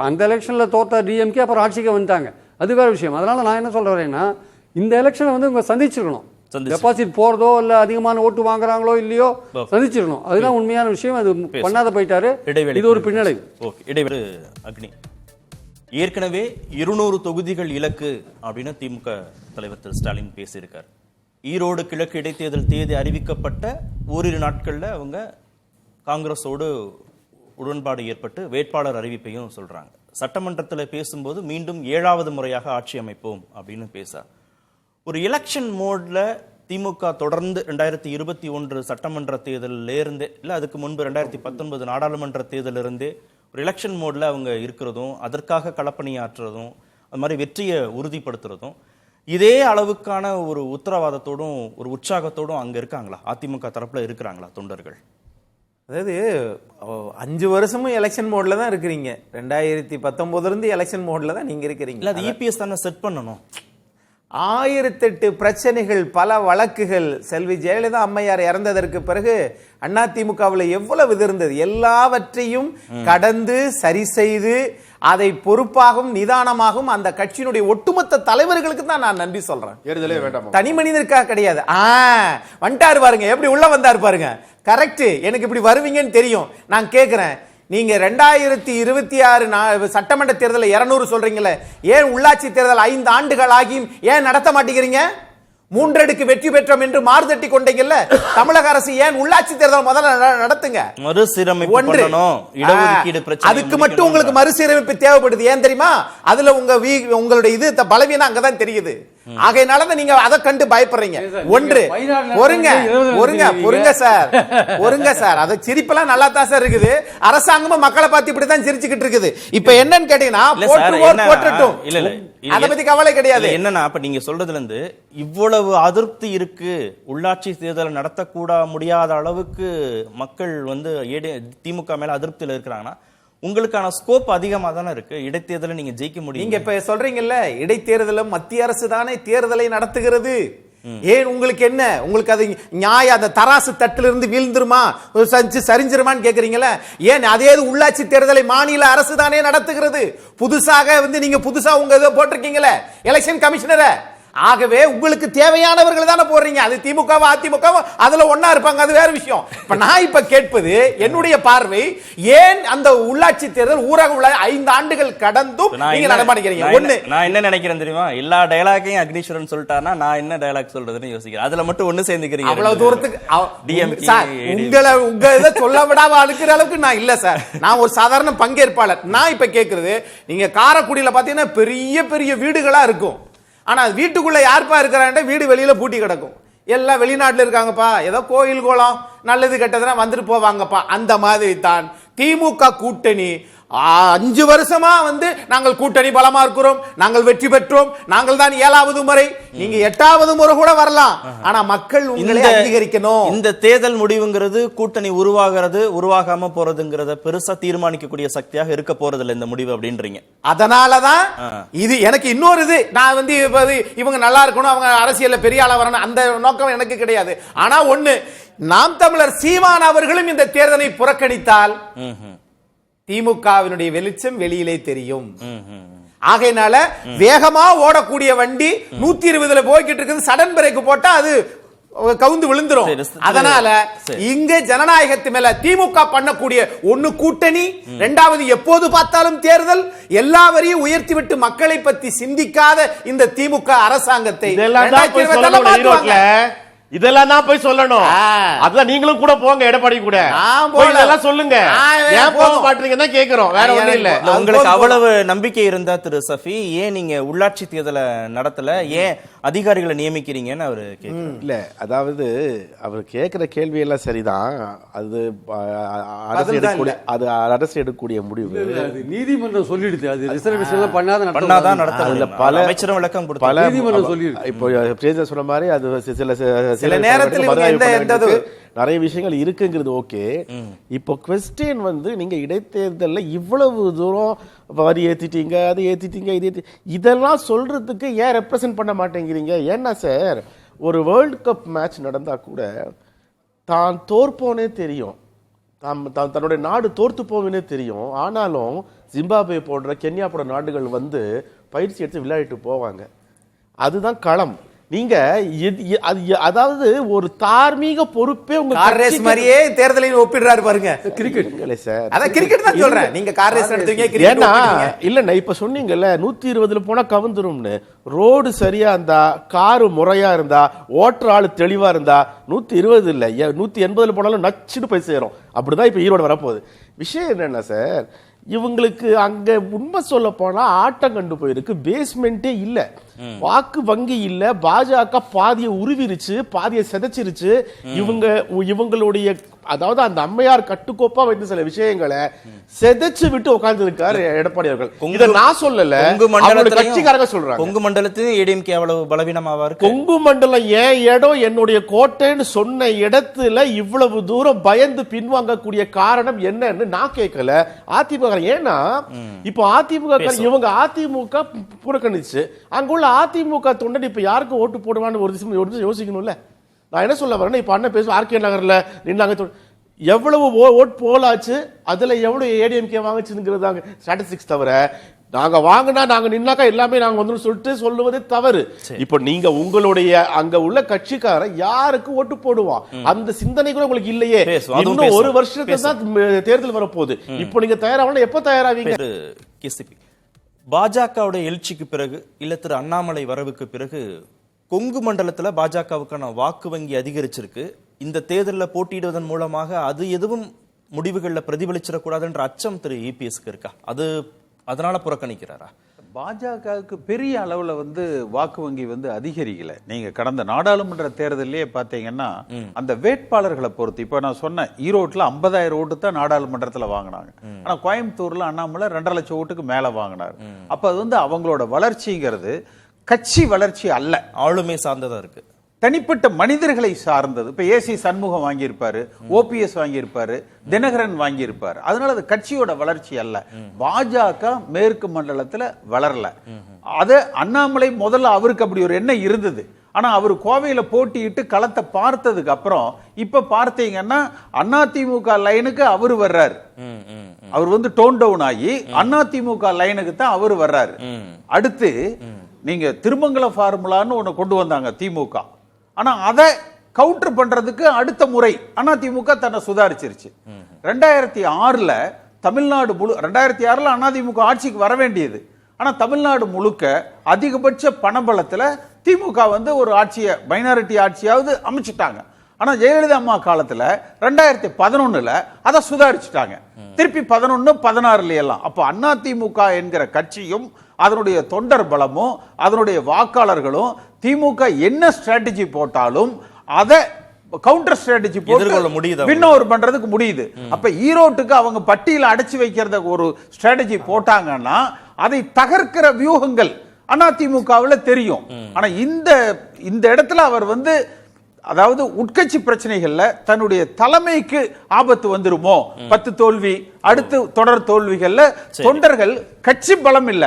அந்த எலெக்ஷனில் தோத்த டிஎம்கே அப்புறம் ஆட்சிக்கு வந்துட்டாங்க, அது வேற விஷயம். அதனால நான் என்ன சொல்ல வரேன்னா, இந்த எலெக்ஷனை இவங்க சந்திச்சிருக்கணும். டெபாசிட் போறதோ இல்ல அதிகமான ஓட்டு வாங்குறாங்களோ இல்லையோ சந்திச்சிருக்கணும், அதுதான் உண்மையான விஷயம். அது பண்ணாத போயிட்டாரு, இது ஒரு பின்னடைவு. இடைவெளி அக்னி ஏற்கனவே 200 தொகுதிகள் இலக்கு அப்படின்னு திமுக தலைவர் திரு ஸ்டாலின் பேசியிருக்கார். ஈரோடு கிழக்கு இடைத்தேர்தல் தேதி அறிவிக்கப்பட்ட ஓரிரு நாட்கள்ல அவங்க காங்கிரஸோடு உடன்பாடு ஏற்பட்டு வேட்பாளர் அறிவிப்பையும் சொல்றாங்க. சட்டமன்றத்தில் பேசும்போது மீண்டும் 7வது முறையாக ஆட்சி அமைப்போம் அப்படின்னு ஒரு எலெக்ஷன் மோட்ல திமுக தொடர்ந்து 2021 சட்டமன்ற தேர்தலிலிருந்தே இல்ல அதுக்கு முன்பு 2019 நாடாளுமன்ற தேர்தலிருந்தே ஒரு எலெக்ஷன் மோட்ல அவங்க இருக்கிறதும் அதற்காக களப்பணியாற்றுறதும் அது மாதிரி வெற்றியை உறுதிப்படுத்துறதும் இதே அளவுக்கான ஒரு உத்தரவாதத்தோடும் ஒரு உற்சாகத்தோடும் அங்க இருக்காங்களா? அதிமுக தரப்புல இருக்கிறாங்களா தொண்டர்கள்? அதாவது 5 வருஷமும் எலெக்ஷன் மோட்ல தான் இருக்கிறீங்க. 2019 இருந்து எலெக்ஷன் மோட்ல தான் நீங்க இருக்கிறீங்க. இல்ல அது இபிஎஸ் தானே செட் பண்ணணும். 1008 பிரச்சனைகள், பல வழக்குகள். செல்வி ஜெயலலிதா அம்மையார் இறந்ததற்கு பிறகு அதிமுகவில் எவ்வளவு இது இருந்தது, எல்லாவற்றையும் கடந்து சரி செய்து அதை பொறுப்பாகவும் நிதானமாகவும் அந்த கட்சியினுடைய ஒட்டுமொத்த தலைவர்களுக்கு தான் நான் நன்றி சொல்றேன். தனி மனிதனுக்காக கிடையாது. வந்துட்டாரு பாருங்க, எப்படி உள்ள வந்தாரு பாருங்க. கரெக்ட், எனக்கு இப்படி வருவீங்கன்னு தெரியும். நான் கேட்கிறேன், நீங்க 2026 சட்டமன்ற தேர்தல் 200 சொல்றீங்களே, ஏன் உள்ளாட்சி தேர்தல் 5 ஆண்டுகள் ஆகியும் ஏன் நடத்த மாட்டேங்கிறீங்க? 3 அடுக்கு வெற்றி பெற்றோம் என்று மார்தட்டி கொண்டீங்கல்ல, தமிழக அரசு ஏன் உள்ளாட்சி தேர்தல் முதல்ல நடத்துங்க. மறுசீரமைப்பு பண்ணணும், இடஒதுக்கீடு பிரச்சனை. அதுக்கு மட்டும் உங்களுக்கு மறுசீரமைப்பு தேவைப்படுது. ஏன் தெரியுமா? அதுல உங்களுடைய இது பலவீனம் அங்கதான் தெரியுது. ஆகையினால நீங்க அதை கண்டு பயப்படுறீங்க. ஒன்று பொறுங்க சார், அதை சிரிப்பெல்லாம் நல்லா தான் சார் இருக்குது. அரசாங்கமும் மக்களை பார்த்து இப்படிதான் சிரிச்சுக்கிட்டு இருக்குது. இப்ப என்னன்னு கேட்டீங்கன்னா, அதை பத்தி கவலை கிடையாது. என்னன்னா, அப்ப நீங்க சொல்றதுல இருந்து இவ்வளவு அதிருப்தி இருக்கு, உள்ளாட்சி தேர்தலை நடத்தக்கூட முடியாத அளவுக்கு மக்கள் திமுக மேல அதிருப்தியில இருக்கிறாங்கன்னா, உங்களுக்கான ஸ்கோப் அதிகமா தானே இருக்கு. இடைத்தேர்தலை நீங்க ஜெயிக்க முடியும். நீங்க இப்ப சொல்றீங்கல்ல, இடைத்தேர்தலும் மத்திய அரசு தானே தேர்தலை நடத்துகிறது. ஏன் உங்களுக்கு என்ன, உங்களுக்கு அது நியாய அந்த தராசு தட்டில இருந்து வீழ்ந்துருமா, சரிஞ்சிருமான்னு கேக்குறீங்களா? ஏன் அதே உள்ளாட்சி தேர்தலை மாநில அரசு தானே நடத்துகிறது. புதுசாக நீங்க புதுசா உங்க இதை போட்டிருக்கீங்களே எலெக்ஷன் கமிஷனரை. ஆகவே உங்களுக்கு தேவையானவர்கள் தானே போடுறீங்க. அது திமுகவோ அதிமுகவோ அதுல ஒன்னா இருப்பாங்க, அது வேற விஷயம். நான் இப்ப கேட்பது, என்னுடைய பார்வை, ஏன் அந்த உள்ளாட்சி தேர்தல் ஊரக 5 ஆண்டுகள் கடந்தும் நீங்க நடமாட்டீங்க? ஒண்ணு, நான் என்ன நினைக்கிறேன் தெரியுமா, எல்லா டயலாக்கையும் அக்னீஸ்வரன் சொல்லிட்டாருன்னா நான் என்ன டயலாக் சொல்றதுன்னு யோசிக்கிறேன். அதுல மட்டும் ஒண்ணு சேர்ந்துக்கிறீங்க. அவ்வளவு தூரத்துக்கு உங்க இதை சொல்ல விடாம அழுக்கிற அளவுக்கு நான் இல்ல சார். நான் ஒரு சாதாரண பங்கேற்பாளர். நான் இப்ப கேட்கறது, நீங்க காரைக்குடியில பாத்தீங்கன்னா பெரிய பெரிய வீடுகளா இருக்கும். ஆனா வீட்டுக்குள்ள யாருப்பா இருக்கிறாண்ட வீடு வெளியில பூட்டி கிடக்கும். எல்லாம் வெளிநாட்டுல இருக்காங்கப்பா, ஏதோ கோயில் கோலம் நல்லது கெட்டதுன்னா வந்துட்டு போவாங்கப்பா. அந்த மாதிரி தான் திமுக கூட்டணி 5 வருஷமா நாங்கள் கூட்டணி பலமா இருக்கிறோம், நாங்கள் வெற்றி பெற்றோம், நாங்கள் தான் 7வது முறை, நீங்க 8வது முறை கூட வரலாம். ஆனா மக்கள் உங்களை அங்கீகரிக்கணும். இந்த தேர்தல் முடிவுங்கிறது கூட்டணி உருவாகாம போறதுங்கிறத பெருசா தீர்மானிக்கக்கூடிய சக்தியாக இருக்க போறதில்லை இந்த முடிவு அப்படின்றீங்க. அதனாலதான் இது எனக்கு இன்னொரு இது, நான் இவங்க நல்லா இருக்கணும், அவங்க அரசியல்ல பெரிய ஆளா வரணும், அந்த நோக்கம் எனக்கு கிடையாது. ஆனா ஒண்ணு, நாம் தமிழர் சீமான் அவர்களும் இந்த தேர்தலை புறக்கணித்தால் திமுகவினுடைய வெளிச்சம் வெளியிலே தெரியும். ஆகையினால வேகமா ஓடக்கூடிய வண்டி 120ல போய்கிட்டு இருக்குது, சடன் பிரேக் போட்டா அது கவுந்து விழுந்துரும். அதனால இங்க ஜனநாயகத்து மேல திமுக பண்ணக்கூடிய ஒன்னு கூட்டணி, 2வது எப்போது பார்த்தாலும் தேர்தல், எல்லாவரையும் உயர்த்தி விட்டு மக்களை பத்தி சிந்திக்காத இந்த திமுக அரசாங்கத்தை இதெல்லாம் தான் போய் சொல்லணும். அதான் நீங்களும் கூட போங்க, எடப்பாடி கூட இதெல்லாம் சொல்லுங்க. ஏன் போக மாட்டீங்கன்னு தான் கேக்குறோம், வேற ஒண்ணும் இல்ல. உங்களுக்கு அவ்வளவு நம்பிக்கை இருந்தா திரு சஃபி, ஏன் நீங்க உள்ளாட்சி தேர்தலை நடத்தல, ஏன் அதிகாரிகளை நியமிக்கிறீங்கன்னு அவரு கேட்கிறார். இல்ல, அதாவது அவர் கேட்கிற கேள்வி எல்லாம் சரிதான். அது அரசு எடுக்கக்கூடிய முடிவு. நீதிமன்றம் சொல்லிடுது, அது ரிசர்வேஷன் பண்ணாதான் நடத்த. பல அமைச்சரும் விளக்கம் கொடுத்தாங்க. நீதிமன்றம் சொல்லிடுது. இப்போ சொன்ன மாதிரி அது சில நேரத்தில் நிறைய விஷயங்கள் இருக்குங்கிறது ஓகே. இப்போ குவெஸ்டின் நீங்க இடைத்தேர்தல்ல இவ்வளவு தூரம் வரி ஏத்திட்டீங்க, அது ஏத்திட்டீங்க, இது இதெல்லாம் சொல்றதுக்கு ஏன் ரெப்ரசன்ட் பண்ண மாட்டேங்கிறீங்க? ஏன்னா சார், ஒரு வேர்ல்ட் கப் மேட்ச் நடந்தா கூட தான் தோற்போனே தெரியும், தன்னுடைய நாடு தோர்த்து போவேனே தெரியும். ஆனாலும் ஜிம்பாப்வே போன்ற கென்யா போன்ற நாடுகள் பயிற்சி எடுத்து விளையாடிட்டு போவாங்க. அதுதான் களம். நீங்க அதாவது ஒரு தார்மீக பொறுப்பே உங்க கார் ரேஸ் மாதிரியே தேர்தலையும் ஒப்பிடுறாரு பாருங்க. கிரிக்கெட் சார், அதான் கிரிக்கெட் தான் சொல்றேன். நீங்க கார் ரேஸ் நடத்துவீங்க, ஏன்னா இல்ல இப்ப சொன்னீங்கல்ல 120 போனா கவுந்துரும்னு. ரோடு சரியா இருந்தா, காரு முறையா இருந்தா, ஓட்டுற ஆளு தெளிவா இருந்தா 120 இல்ல 180 போனாலும் நச்சுன்னு போய் சேரும். அப்படிதான் இப்ப ஈரோடு வரப்போகுது. விஷயம் என்னன்னா சார், இவங்களுக்கு அங்க உண்மை சொல்ல போனா ஆட்டம் கண்டு போயிருக்கு. பேஸ்மெண்டே இல்ல, வாக்கு வங்கி இல்ல. பாஜக பாதியை உருவிருச்சு, பாதியை செதைச்சிருச்சு. இவங்களுடைய அதாவது அந்த அம்மையார் கட்டுக்கோப்பா வைத்து சில விஷயங்களை செதைச்சு விட்டு உட்கார்ந்து இருக்காரு எடப்பாடி அவர்கள். இதை நான் சொல்லல, கட்சிக்காரங்க சொல்றாங்க. கொங்கு மண்டலத்திலும் ஏடிஎம்கே அவ்வளவு பலவீனமாவா இருக்கு. கொங்கு மண்டலம் ஏன் இடம், என்னுடைய கோட்டைன்னு சொன்ன இடத்துல இவ்வளவு தூரம் பயந்து பின்வாங்கக்கூடிய காரணம் என்னன்னு நான் கேட்கல. அதிமுக ஏன்னா இப்ப அதிமுக இவங்க அதிமுக புறக்கணிச்சு, அங்குள்ள அதிமுக தொண்டன் இப்ப யாருக்கு ஓட்டு போடுவான்னு ஒரு நிமிஷம் யோசிக்கணும்ல. நான் என்ன சொல்ல வரேன்னா, இப்ப அண்ணன் பேசுவோம் ஆர்கே நகர்ல நின்னாங்க, எவ்வளவு ஓட் போலாச்சு, அதுல எவ்வளவு ஏடிஎம்கே வாங்குச்சுங்கிறதாங்க ஸ்டாட்டிஸ்டிக்ஸ். தவிர நாங்க வாங்கினா நாங்க நின்னாக்கா எல்லாமே நாங்க வந்து சொல்லிட்டு சொல்லுவதே தவறு. இப்ப நீங்க உங்களுடைய அங்க உள்ள கட்சிக்கார யாருக்கு ஓட்டு போடுவான் அந்த சிந்தனை கூட உங்களுக்கு இல்லையே. இன்னும் ஒரு வருஷத்துக்கு தான் தேர்தல் வரப்போகுது. இப்போ நீங்க தயாராக எப்ப தயாராவீங்க? பாஜகவுடைய எழுச்சிக்கு பிறகு இல்ல திரு அண்ணாமலை வரவுக்கு பிறகு கொங்கு மண்டலத்துல பாஜகவுக்கான வாக்கு வங்கி அதிகரிச்சிருக்கு. இந்த தேர்தலில் போட்டியிடுவதன் மூலமாக அது எதுவும் முடிவுகளில் பிரதிபலிச்சிடக்கூடாதுன்ற அச்சம் திரு இபிஎஸ்க்கு இருக்கா? அதனால புறக்கணிக்கிறாரா? பாஜகவுக்கு பெரிய அளவுல வந்து வாக்கு வங்கி வந்து அதிகரிக்கல. நீங்க கடந்த நாடாளுமன்ற தேர்தலே பாத்தீங்கன்னா அந்த வேட்பாளர்களை பொறுத்து, இப்ப நான் சொன்ன ஈரோட்ல 50,000 ஓட்டு தான் நாடாளுமன்றத்துல வாங்கினாங்க. ஆனா கோயம்புத்தூர்ல அண்ணாமலை 2.5 லட்சம் ஓட்டுக்கு மேல வாங்கினார். அப்ப அது வந்து அவங்களோட வளர்ச்சிங்கிறது கட்சி வளர்ச்சி அல்ல, ஆளுமை சார்ந்ததா இருக்கு, தனிப்பட்ட மனிதர்களை சார்ந்தது. இப்ப ஏசி சண்முகம் வாங்கியிருப்பாரு, ஓபிஎஸ் வாங்கியிருப்பாரு, தினகரன் வாங்கியிருப்பாரு. அதனால அது கட்சியோட வளர்ச்சி அல்ல. பாஜக மேற்கு மண்டலத்துல வளரல. அது அண்ணாமலை முதல்ல அவருக்கு அப்படி ஒரு எண்ணம் இருந்தது. ஆனா அவர் கோவையில போட்டியிட்டு களத்தை பார்த்ததுக்கு அப்புறம் இப்ப பார்த்தீங்கன்னா அதிமுக லைனுக்கு அவர் வர்றாரு. அவர் வந்து டோன் டவுன் ஆகி அதிமுக லைனுக்கு தான் அவர் வர்றாரு. அடுத்து நீங்க திருமங்கல ஃபார்முலான்னு ஒண்ணு கொண்டு வந்தாங்க திமுக. ஆனா அதை கவுண்டர் பண்றதுக்கு அடுத்த முறை அதிமுக தன்னை சுதாரிச்சிருச்சு. 2006ல தமிழ்நாடு 2006ல அதிமுக ஆட்சிக்கு வர வேண்டியது. ஆனா தமிழ்நாடு முழுக்க அதிகபட்ச பணபலத்துல திமுக வந்து ஒரு ஆட்சியை மைனாரிட்டி ஆட்சியாவது அமைச்சிட்டாங்க. ஆனா ஜெயலலிதா அம்மா காலத்துல 2011ல அதை சுதாரிச்சுட்டாங்க. திருப்பி 11, 16 எல்லாம். அப்ப அதிமுக என்கிற கட்சியும் அதனுடைய தொண்டர் பலமும் அதனுடைய வாக்காளர்களும் திமுக என்ன ஸ்ட்ராட்டஜி போட்டாலும் அதை கவுண்டர் ஸ்ட்ராட்டஜி போட்டு வின்னோவர் பண்றதுக்கு முடியுது. அப்ப ஈரோட்டுக்கு அவங்க பட்டியல அடைச்சு வைக்கிறத ஒரு ஸ்ட்ராட்டஜி போட்டாங்கன்னா அதை தகர்க்கிற வியூகங்கள் அதிமுகவில் தெரியும். ஆனா இந்த இடத்துல அவர் வந்து அதாவது உட்கட்சி பிரச்சனைகள்ல தன்னுடைய தலைமைக்கு ஆபத்து வந்துருமோ, 10 தோல்வி அடுத்து தொடர் தோல்விகள்ல தொண்டர்கள் கட்சி பலம் இல்ல,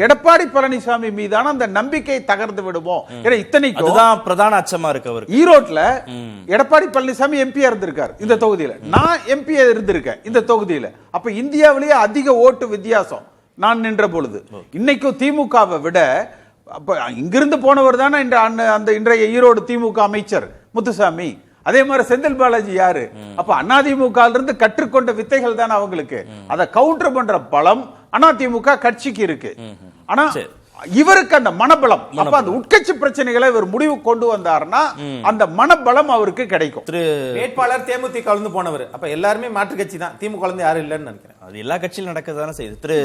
எடப்பாடி பழனிசாமி மீதான அந்த நம்பிக்கை தகர்ந்து விடுமோ. இத்தனைக்கும் பிரதான அச்சமா இருக்கு அவர். ஈரோட்ல எடப்பாடி பழனிசாமி எம்பியா இருந்திருக்காரு இந்த தொகுதியில, நான் எம்பியா இருந்திருக்கேன் இந்த தொகுதியில. அப்ப இந்தியாவிலேயே அதிக ஓட்டு வித்தியாசம் நான் நின்ற பொழுது. இன்னைக்கும் திமுகவை விட அப்ப இங்கிருந்து போனவர் தானே அந்த இன்றைய ஈரோடு திமுக அமைச்சர் முத்துசாமி. அதே மாதிரி செந்தில் பாலாஜி யாரு? அப்ப அதிமுக இருந்து கற்றுக்கொண்ட வித்தைகள் தானே அவங்களுக்கு. அதை கவுண்டர் பண்ற பலம் அதிமுக கட்சிக்கு இருக்கு. ஆனா இவருக்கு அந்த மனபலம், அப்ப அந்த உட்கட்சி பிரச்சனைகளை இவர் முடிவு கொண்டு வந்தாருன்னா அந்த மனபலம் அவருக்கு கிடைக்கும். வேட்பாளர் தேமுதிக கலந்து போனவர், அப்ப எல்லாருமே மாற்று கட்சி தான், திமுக கலந்து யாரும் இல்லைன்னு நினைக்கிறேன். அது எல்லா கட்சியிலும் நடக்கதானே செய்யுது.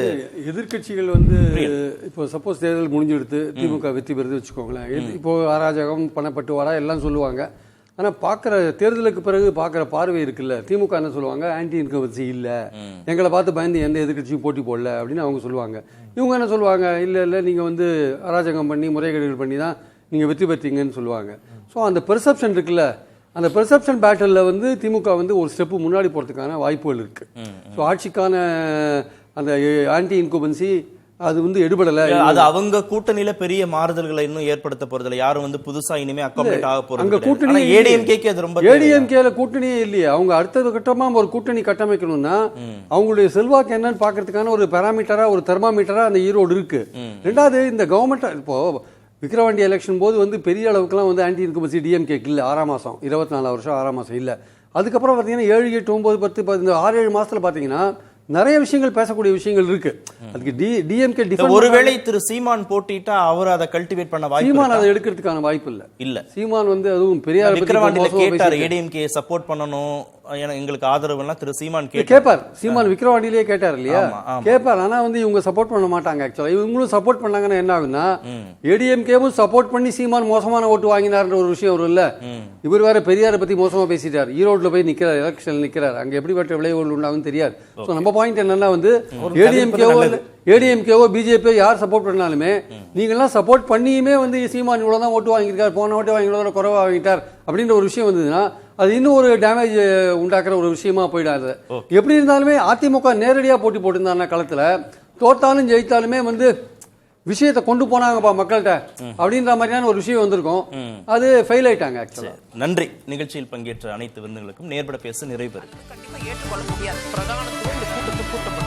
எதிர்கட்சிகள் வந்து இப்போ சப்போஸ் தேர்தல் முடிஞ்செடுத்து திமுக வெற்றி பெறுது வச்சுக்கோங்களேன், இப்போ அராஜகம் பணப்பட்டுவாடா எல்லாம் சொல்லுவாங்க. ஆனால் பார்க்குற தேர்தலுக்கு பிறகு பார்க்குற பார்வை இருக்குல்ல, திமுக என்ன சொல்லுவாங்க, ஆன்டி இன்கம்பன்சி இல்லை, எங்களை பார்த்து பயந்து எந்த எதிர்கட்சியும் போட்டி போடல அப்படின்னு அவங்க சொல்லுவாங்க. இவங்க என்ன சொல்லுவாங்க, இல்லை இல்லை நீங்கள் வந்து அராஜகம் பண்ணி முறைகேடுகள் பண்ணி தான் நீங்கள் வெற்றி பெற்றீங்கன்னு சொல்லுவாங்க. ஸோ அந்த பெர்செப்ஷன் இருக்குல்ல, அந்த பெர்செப்ஷன் பேட்டலில் வந்து திமுக வந்து ஒரு ஸ்டெப்பு முன்னாடி போகிறதுக்கான வாய்ப்புகள் இருக்குது. ஸோ ஆட்சிக்கான அந்த ஆன்டி இன்கம்பன்சி அது வந்து எடுபடல. அது அவங்க கூட்டணியில பெரிய மாறுதல்களை இன்னும் ஏற்படுத்த போறதில்ல. யாரும் வந்து புதுசா இனிமே அக்காமடேட் ஆக போறது. அங்க கூட்டணி ஏடிஎம்கேக்கு அது ரொம்ப ஏடிஎம்கேல கூட்டணியே இல்லையே. அவங்க அடுத்த கட்டமா ஒரு கூட்டணி கட்டமைக்கணும்னா அவங்களுடைய செல்வாக்கு என்னன்னு பாக்குறதுக்கான ஒரு பாராமீட்டரா ஒரு தெர்மாமீட்டரா அந்த ஈரோடு இருக்கு. ரெண்டாவது இந்த கவர்மெண்ட் இப்போ விக்கிரவாண்டி எலெக்ஷன் போது வந்து பெரிய அளவுக்குலாம் வந்து ஆன்டி இன்கம்பன்சி டிஎம்கேக்கு இல்லை 6 மாதம் 24 வருஷம் 6 மாதம் இல்லை. அதுக்கப்புறம் பார்த்தீங்கன்னா 7, 8, 9, 10 இந்த 6-7 மாதத்தில் பார்த்தீங்கன்னா நிறைய விஷயங்கள் பேசக்கூடிய விஷயங்கள் இருக்கு. அதுக்கு டிஎம்கே ஒருவேளை திரு சீமான் போட்டிட்டா அவர் அதை கல்டிவேட் பண்ண வாய்ப்பு சீமான் அதை எடுக்கிறதுக்கான வாய்ப்பு இல்ல. சீமான் வந்து அதுவும் பெரியார் விக்கிரவாண்டியில கேட்டார் ஏடிஎம்கே சப்போர்ட் பண்ணணும் எங்களுக்கு ஆதரவு எல்லாம் திரு சீமான் கேட்பார். சீமான் விக்கிரவாண்டியிலேயே கேட்டார் இல்லையா, கேட்பார். ஆனா வந்து இவங்க சப்போர்ட் பண்ண மாட்டாங்க. ஆக்சுவலா இவங்களும் சப்போர்ட் பண்ணாங்கன்னா என்ன ஆகுதுன்னா ஏடிஎம்கேவும் சப்போர்ட் பண்ணி சீமான் மோசமான ஓட்டு வாங்கினார்ன்ற ஒரு விஷயம் வரும் இல்ல. இவர் வேற பெரியாரை பத்தி மோசமா பேசிட்டார், ஈரோட்ல போய் நிக்கிறார், எலெக்ஷன்ல நிக்கிறார், அங்க எப்படிப்பட்ட விளைவுகள் உண்டாகும் தெரியாது. நம்ம பாயிண்ட் என்னன்னா வந்து ஏடிஎம்கேவோ பிஜேபியோ யார் சப்போர்ட் பண்ணாலுமே நீங்கள்லாம் சப்போர்ட் பண்ணியுமே வந்து சீமான் இவ்வளவுதான் ஓட்டு வாங்கியிருக்காரு, போன ஓட்டு வாங்கி இவ்வளவு குறைவா வாங்கிட்டார் அப்படின்ற ஒரு விஷயம் வந்ததுன்னா அது இன்னும் ஒரு டேமேஜ் உண்டாக்குற ஒரு விஷயமா போயிடாது. எப்படி இருந்தாலுமே அதிமுக நேரடியா போட்டி போட்டிருந்தாங்க களத்துல, தோத்தாலும் ஜெயித்தாலுமே வந்து விஷயத்தை கொண்டு போனாங்கப்பா மக்கள்கிட்ட அப்படின்ற மாதிரியான ஒரு விஷயம் வந்திருக்கும். அது ஃபெயில் ஆயிட்டாங்க ஆக்சுவலா. நன்றி. நிகழ்ச்சியில் பங்கேற்ற அனைத்து விருந்துகளுக்கும் நேர்பட பேச நிறைவு பெறும். கண்டிப்பா ஏற்றுக்கொள்ள முடியாது. பிரதான கூட்டத்தை